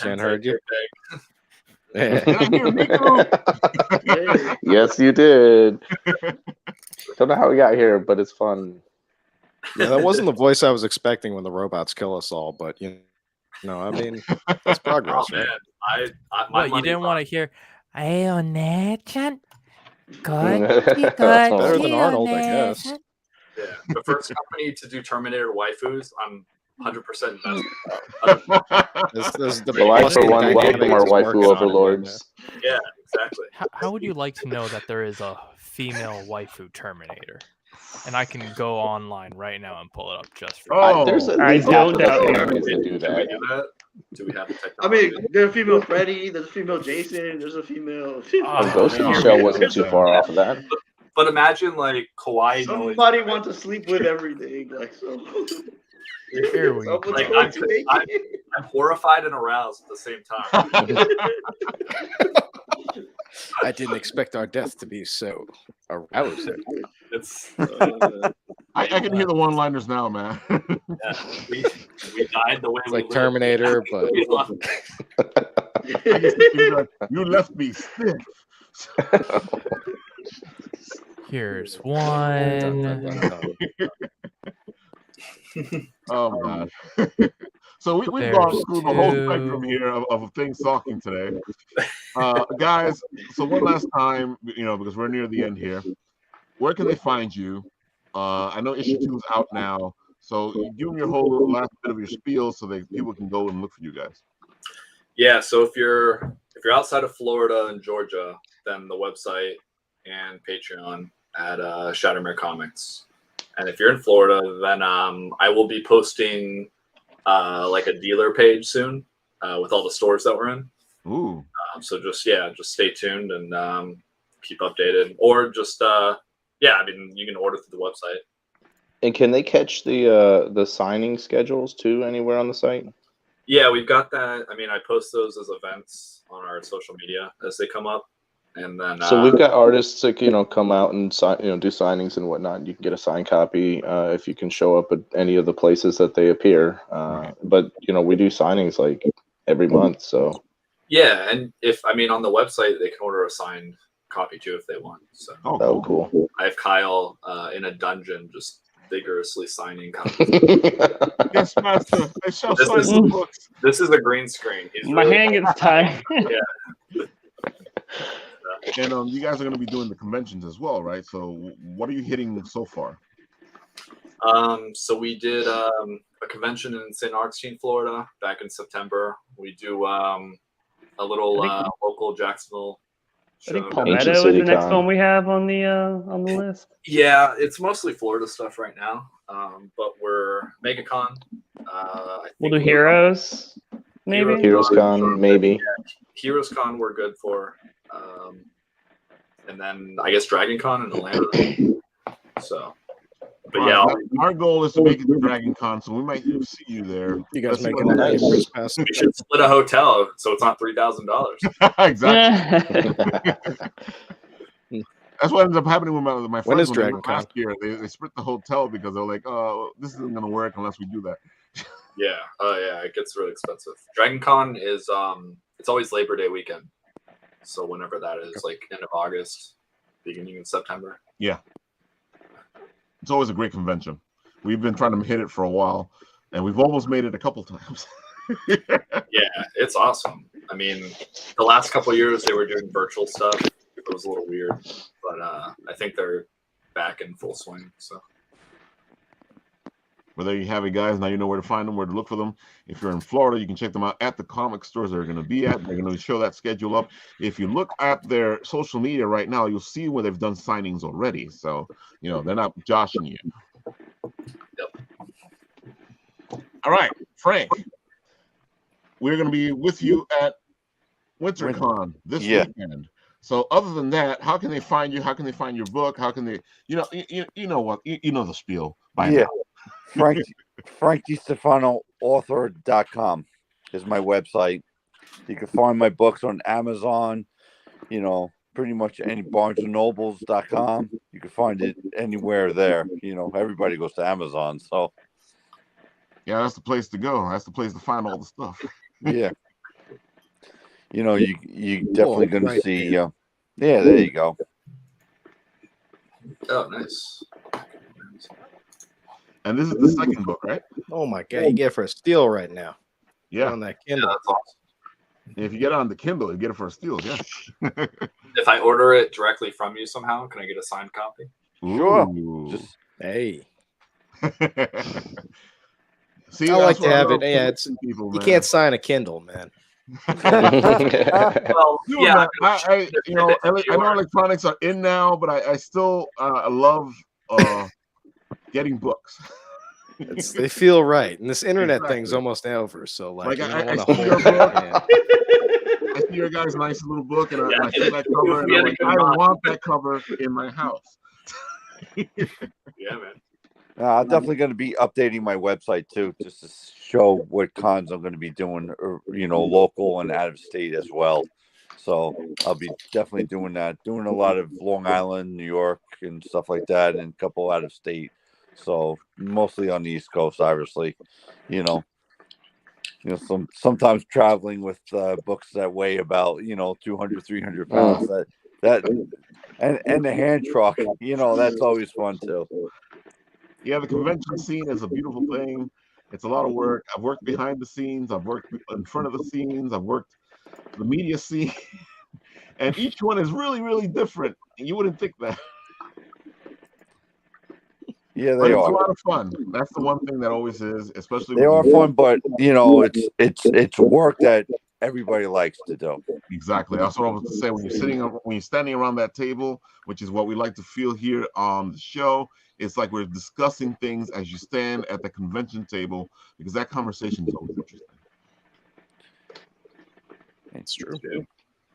Shan heard you. Yes, you did. Don't know how we got here, but it's fun. Yeah, that wasn't the voice I was expecting when the robots kill us all, but that's progress. Oh, man. You didn't want to hear, Good. Better than Arnold, I guess. Yeah, the first company to do Terminator waifus, I'm 100% invested. I, for one, welcome our waifu overlords. Yeah, exactly. How would you like to know that there is a female waifu Terminator? And I can go online right now and pull it up just for you. I don't doubt it. Do we have the technology? There's a female Freddy, there's a female Jason, there's a female. Ghost in the Shell wasn't too far off of that. But imagine like Kawaii. Somebody wants to sleep with everything, like so. Here we go. Like, I'm horrified and aroused at the same time. I didn't expect our death to be so arousing. I can hear the one-liners now, man. We died the way it's like Terminator, but you left me stiff. Here's one. Oh god. So we've gone through the whole spectrum here of things talking today. Guys, so one last time, because we're near the end here, where can they find you? I know issue 2 is out now, so give them your whole last bit of your spiel so that people can go and look for you guys. Yeah, so if you're outside of Florida and Georgia, then the website and Patreon at Shattermare Comics. And if you're in Florida, then I will be posting like a dealer page soon with all the stores that we're in. Ooh. So just stay tuned and keep updated, or just I mean, you can order through the website. And can they catch the signing schedules too anywhere on the site? Yeah, we've got that. I mean, I post those as events on our social media as they come up, and then so we've got artists that come out and sign, do signings and whatnot. You can get a signed copy if you can show up at any of the places that they appear. But we do signings like every month, so. Yeah, and on the website they can order a signed copy too if they want. So cool. I have Kyle in a dungeon just vigorously signing copies. Yes, master. I shall sign some books. This is a green screen. My hand gets tired. Yeah. And you guys are going to be doing the conventions as well, right? So what are you hitting so far? So we did a convention in St. Augustine, Florida back in September. We do a little local Jacksonville show. I think Palmetto is the next one we have on the list. Yeah, it's mostly Florida stuff right now. But we're MegaCon. We'll do Heroes, maybe. Heroes Con, maybe. Yeah, Heroes Con we're good for. And then I guess Dragon Con in Atlanta. So, but yeah, our goal is to make it to Dragon Con, so we might see you there. You guys making a nice. We should split a hotel so it's not $3,000. Exactly. That's what ends up happening with my friends. When is Dragon Con? Last year, they split the hotel because they're like, "Oh, this isn't going to work unless we do that." Yeah. Oh, yeah. It gets really expensive. Dragon Con is it's always Labor Day weekend. So whenever that is, like end of August, beginning of September. Yeah. It's always a great convention. We've been trying to hit it for a while, and we've almost made it a couple times. Yeah, it's awesome. I mean, the last couple of years they were doing virtual stuff. It was a little weird, but I think they're back in full swing. So. Well, there you have it, guys. Now you know where to find them, where to look for them. If you're in Florida, you can check them out at the comic stores they're going to be at. They're going to show that schedule up. If you look at their social media right now, you'll see where they've done signings already. So, they're not joshing you. Yep. All right, Frank. We're going to be with you at WinterCon this weekend. So other than that, how can they find you? How can they find your book? How can they, you know the spiel by now. Frank Destefano author.com is my website. You can find my books on Amazon, pretty much any BarnesandNobles.com. You can find it anywhere there. Everybody goes to Amazon, so yeah, that's the place to go. That's the place to find all the stuff. Yeah. You definitely going to see yeah, there you go. Oh, nice. And this is the second book, right? Oh my god, you get it for a steal right now. Yeah. On that Kindle. Yeah, that's awesome. If you get it on the Kindle, you get it for a steal, yeah. If I order it directly from you somehow, can I get a signed copy? Sure. Hey. See, I like to have it. Yeah, you can't sign a Kindle, man. Well, yeah. I know electronics are in now, but I still love getting books. They feel right, and this internet thing's almost over. So, like you don't want to hold your book. I see your guy's nice little book, and I see that cover, and I'm like, I want that cover in my house. Yeah, man. I'm definitely going to be updating my website too, just to show what cons I'm going to be doing, local and out of state as well. So I'll be definitely doing that, doing a lot of Long Island, New York, and stuff like that, and a couple out of state. So mostly on the East Coast, obviously, sometimes traveling with books that weigh about 200, 300 pounds. And the hand truck, that's always fun too. Yeah, the convention scene is a beautiful thing. It's a lot of work. I've worked behind the scenes. I've worked in front of the scenes. I've worked the media scene. And each one is really, really different. And you wouldn't think that. Yeah, But they it's are. a lot of fun. That's the one thing that always is, especially they are fun, but it's work that everybody likes to do. Exactly. That's what I was to say. When you're standing around that table, which is what we like to feel here on the show, it's like we're discussing things as you stand at the convention table, because that conversation is always interesting. It's true.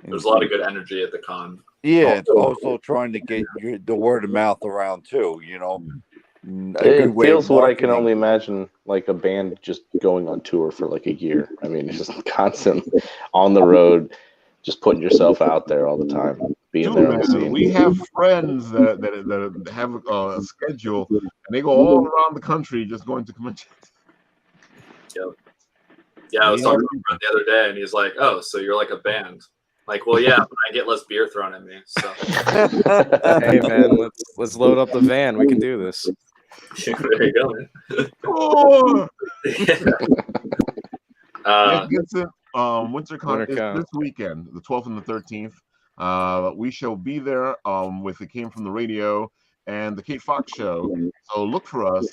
There's a lot of good energy at the con. Yeah, it's also trying to get the word of mouth around too. You know, it feels what I can only imagine, like a band just going on tour for like a year. I mean, it's just constant on the road, just putting yourself out there all the time, being there on the scene. We have friends that have a schedule, and they go all around the country just going to conventions. Yep. Yeah, I was talking to a friend the other day, and he's like, "Oh, so you're like a band?" Like, well, yeah, but I get less beer thrown at me. So, hey man, let's load up the van. We can do this. There you go, man. WinterCon is this weekend, the 12th and the 13th. We shall be there with It Came From the Radio and the Kate Fox Show. So look for us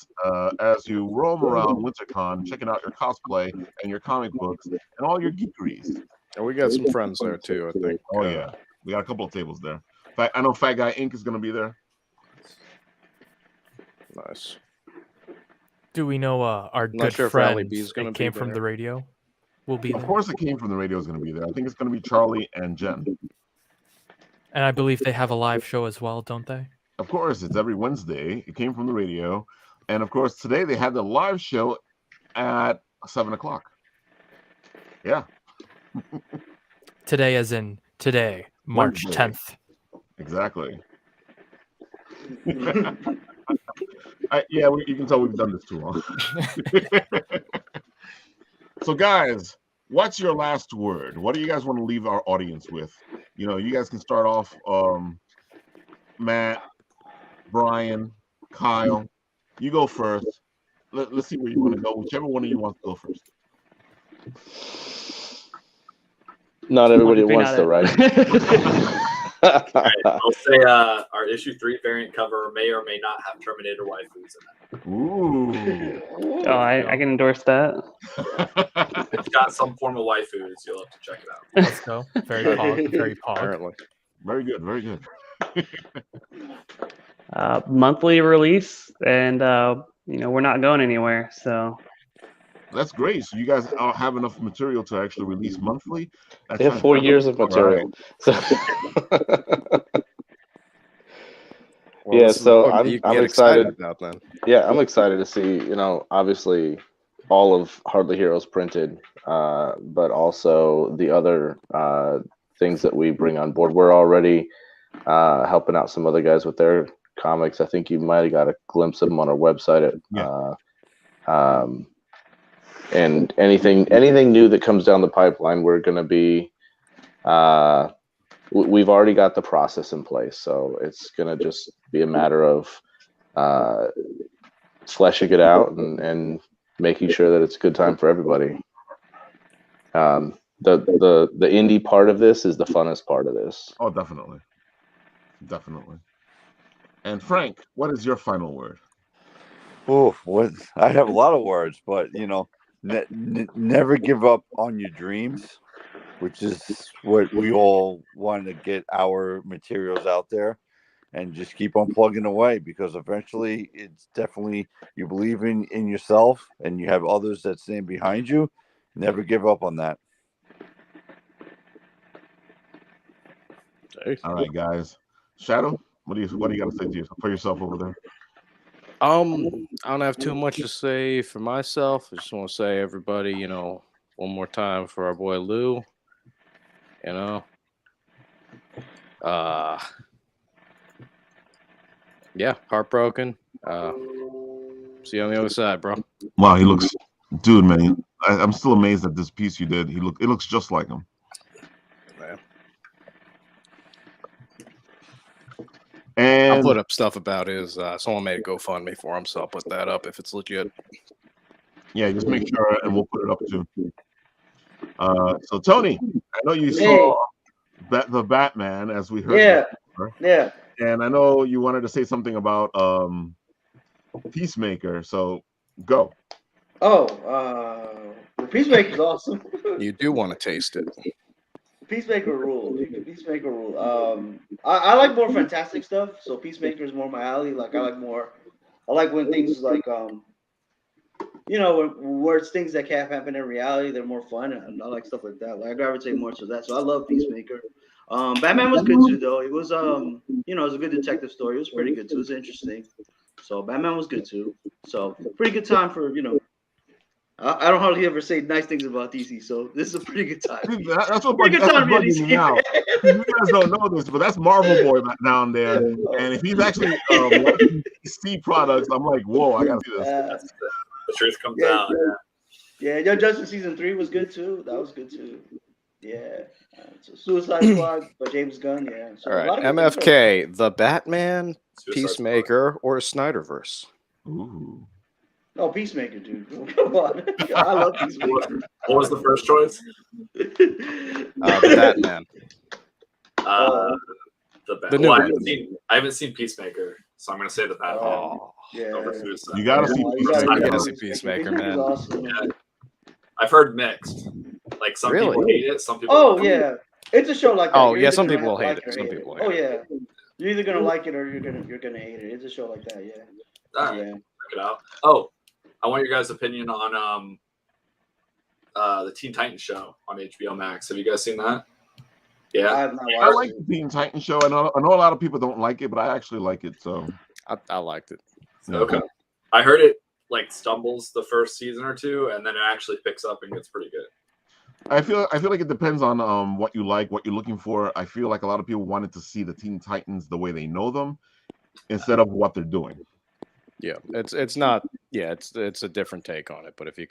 as you roam around WinterCon, checking out your cosplay and your comic books and all your geekeries. And we got some friends there too, I think. Oh yeah, we got a couple of tables there. I know Fat Guy Inc. is going to be there. Nice. Do we know our good friend that came from the radio will be there? Of course, It Came From the Radio is going to be there. I think it's going to be Charlie and Jen. And I believe they have a live show as well, don't they? Of course, it's every Wednesday. It Came From the Radio. And of course, today they had the live show at 7 o'clock. Yeah. Today as in today, March 10th. Exactly. You can tell we've done this too long. So guys, what's your last word? What do you guys want to leave our audience with? You know, you guys can start off, Matt, Brian, Kyle. You go first. Let's see where you want to go. Whichever one of you wants to go first. Not everybody wants to, right? Right, I'll say our issue 3 variant cover may or may not have Terminator waifus in it. Ooh. Oh, I can endorse that. It's got some form of waifus. You'll have to check it out. Let's go. Very pog. Very pog. Apparently. Very good. Very good. Monthly release, and we're not going anywhere. So that's great. So you guys have enough material to actually release monthly. They have 4 years of material. Right. So I'm excited about that. Yeah, I'm excited to see. Obviously, all of Hardly Heroes printed, but also the other things that we bring on board. We're already helping out some other guys with their comics. I think you might have got a glimpse of them on our website. And anything new that comes down the pipeline, we're going to be. We've already got the process in place, so it's going to just be a matter of fleshing it out and making sure that it's a good time for everybody. The indie part of this is the funnest part of this. Oh, definitely. And Frank, what is your final word? Oh, I have a lot of words, but never give up on your dreams, which is what we all want to get our materials out there, and just keep on plugging away, because eventually it's definitely, you believe in yourself and you have others that stand behind you. Never give up on that. All right, guys. Shadow, what do you got to say for yourself over there? I don't have too much to say for myself. I just want to say, everybody, one more time for our boy Lou. Yeah, heartbroken. See you on the other side, bro. Wow, he looks, dude, man. I'm still amazed at this piece you did. It looks just like him. Man. And I'll put up stuff about his. Someone made a GoFundMe for him, so I'll put that up if it's legit. Yeah, just make sure, and we'll put it up too. So Tony, I know you saw the Batman, as we heard. Yeah. And I know you wanted to say something about Peacemaker, so go. Oh, Peacemaker's awesome. You do want to taste it. Peacemaker rule. Peacemaker rule. I like more fantastic stuff, so Peacemaker is more my alley. Like I like when things like where it's things that can't happen in reality, they're more fun, and I like stuff like that. Like I gravitate more to that. So I love Peacemaker. Batman was good too, though. It was it was a good detective story. It was pretty good too. It was interesting. So Batman was good too. So pretty good time for I don't hardly ever say nice things about DC, so this is a pretty good time. That's what pretty good time to be DC now. You guys don't know this, but that's Marvel Boy down there, and if he's actually watching DC products, I'm like, whoa, I gotta see this. The truth comes out. Yeah, Young Justice season 3 was good too. That was good too. Yeah. So Suicide Squad by James Gunn. Yeah. So all right, MFK, the Batman, Peacemaker, or Snyderverse? Ooh. No, Peacemaker, dude. Come on. I love Peacemaker. What was the first choice? The Batman. The Batman. I haven't seen Peacemaker, so I'm gonna say the Batman. Yeah. You gotta see Peacemaker. You gotta see Peacemaker, man. Awesome. Yeah. I've heard mixed. Like some people hate it, some people. Oh yeah, it's a show like that. Oh yeah, some people will hate it. Some people. Oh yeah, you're either gonna like it or you're gonna hate it. It's a show like that. Yeah. All right. Check it out. Oh, I want your guys' opinion on the Teen Titans show on HBO Max. Have you guys seen that? Yeah, I like the Teen Titans show. I know a lot of people don't like it, but I actually like it. So I liked it. Yeah. Okay, I heard it like stumbles the first season or two, and then it actually picks up and gets pretty good. I feel like it depends on what you like, what you're looking for. I feel like a lot of people wanted to see the Teen Titans the way they know them instead of what they're doing. Yeah, it's not. Yeah, it's a different take on it. But if you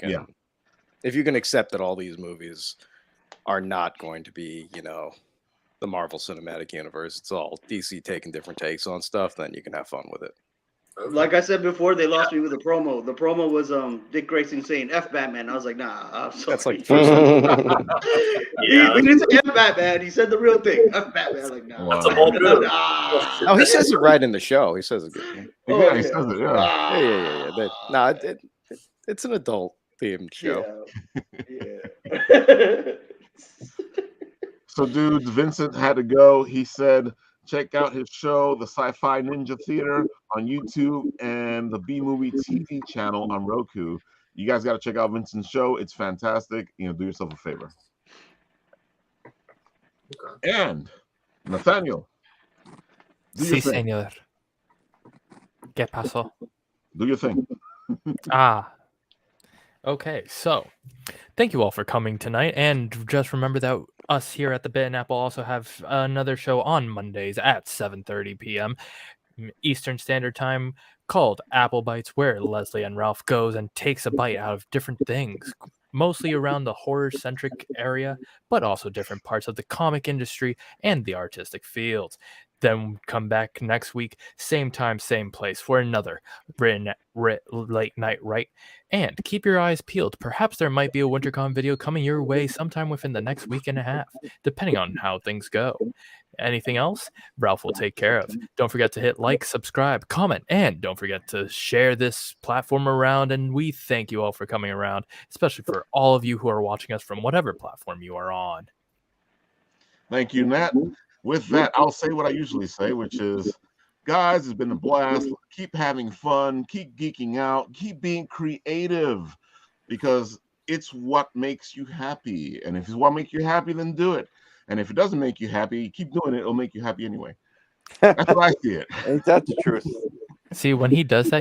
can accept that all these movies are not going to be, the Marvel Cinematic Universe, it's all DC taking different takes on stuff, then you can have fun with it. Like I said before, they lost me with the promo. The promo was Dick Grayson saying "F Batman." I was like, nah, I'm sorry. That's like he didn't say F Batman. He said the real thing. F Batman. Like, nah. That's a bold move. Oh, he says it right in the show. He says it. He says it. Yeah. Yeah. It's an adult themed show. Yeah. So, dudes, Vincent had to go. He said, check out his show, the Sci-Fi Ninja Theater, on YouTube and the B-Movie TV channel on Roku. You guys got to check out Vincent's show. It's fantastic. Do yourself a favor. Okay. And Nathaniel. Sí, señor. ¿Qué pasó? Do your thing. Okay, so thank you all for coming tonight. And just remember that us here at the Bit and Apple also have another show on Mondays at 7:30 p.m. Eastern Standard Time called Apple Bites, where Leslie and Ralph goes and takes a bite out of different things, mostly around the horror-centric area, but also different parts of the comic industry and the artistic fields. Then come back next week, same time, same place, for another Writ Late Night Write. And keep your eyes peeled. Perhaps there might be a WinterCon video coming your way sometime within the next week and a half, depending on how things go. Anything else? Ralph will take care of. Don't forget to hit like, subscribe, comment, and don't forget to share this platform around. And we thank you all for coming around, especially for all of you who are watching us from whatever platform you are on. Thank you, Nat. With that, I'll say what I usually say, which is, guys, it's been a blast. Keep having fun. Keep geeking out. Keep being creative, because it's what makes you happy. And if it's what makes you happy, then do it. And if it doesn't make you happy, keep doing it. It'll make you happy anyway. That's what I see it. Ain't that the truth? See, when he does that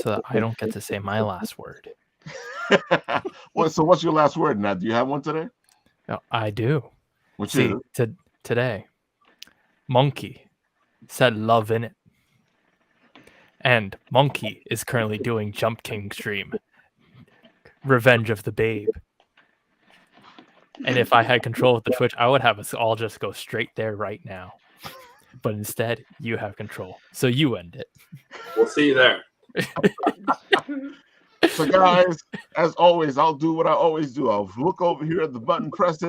so that I don't get to say my last word. Well, so what's your last word, Nat? Do you have one today? No, I do. Which is today. Monkey said love in it. And Monkey is currently doing Jump King stream. Revenge of the Babe. And if I had control of the Twitch, I would have us all just go straight there right now. But instead, you have control. So you end it. We'll see you there. So guys, as always, I'll do what I always do. I'll look over here at the button, press it.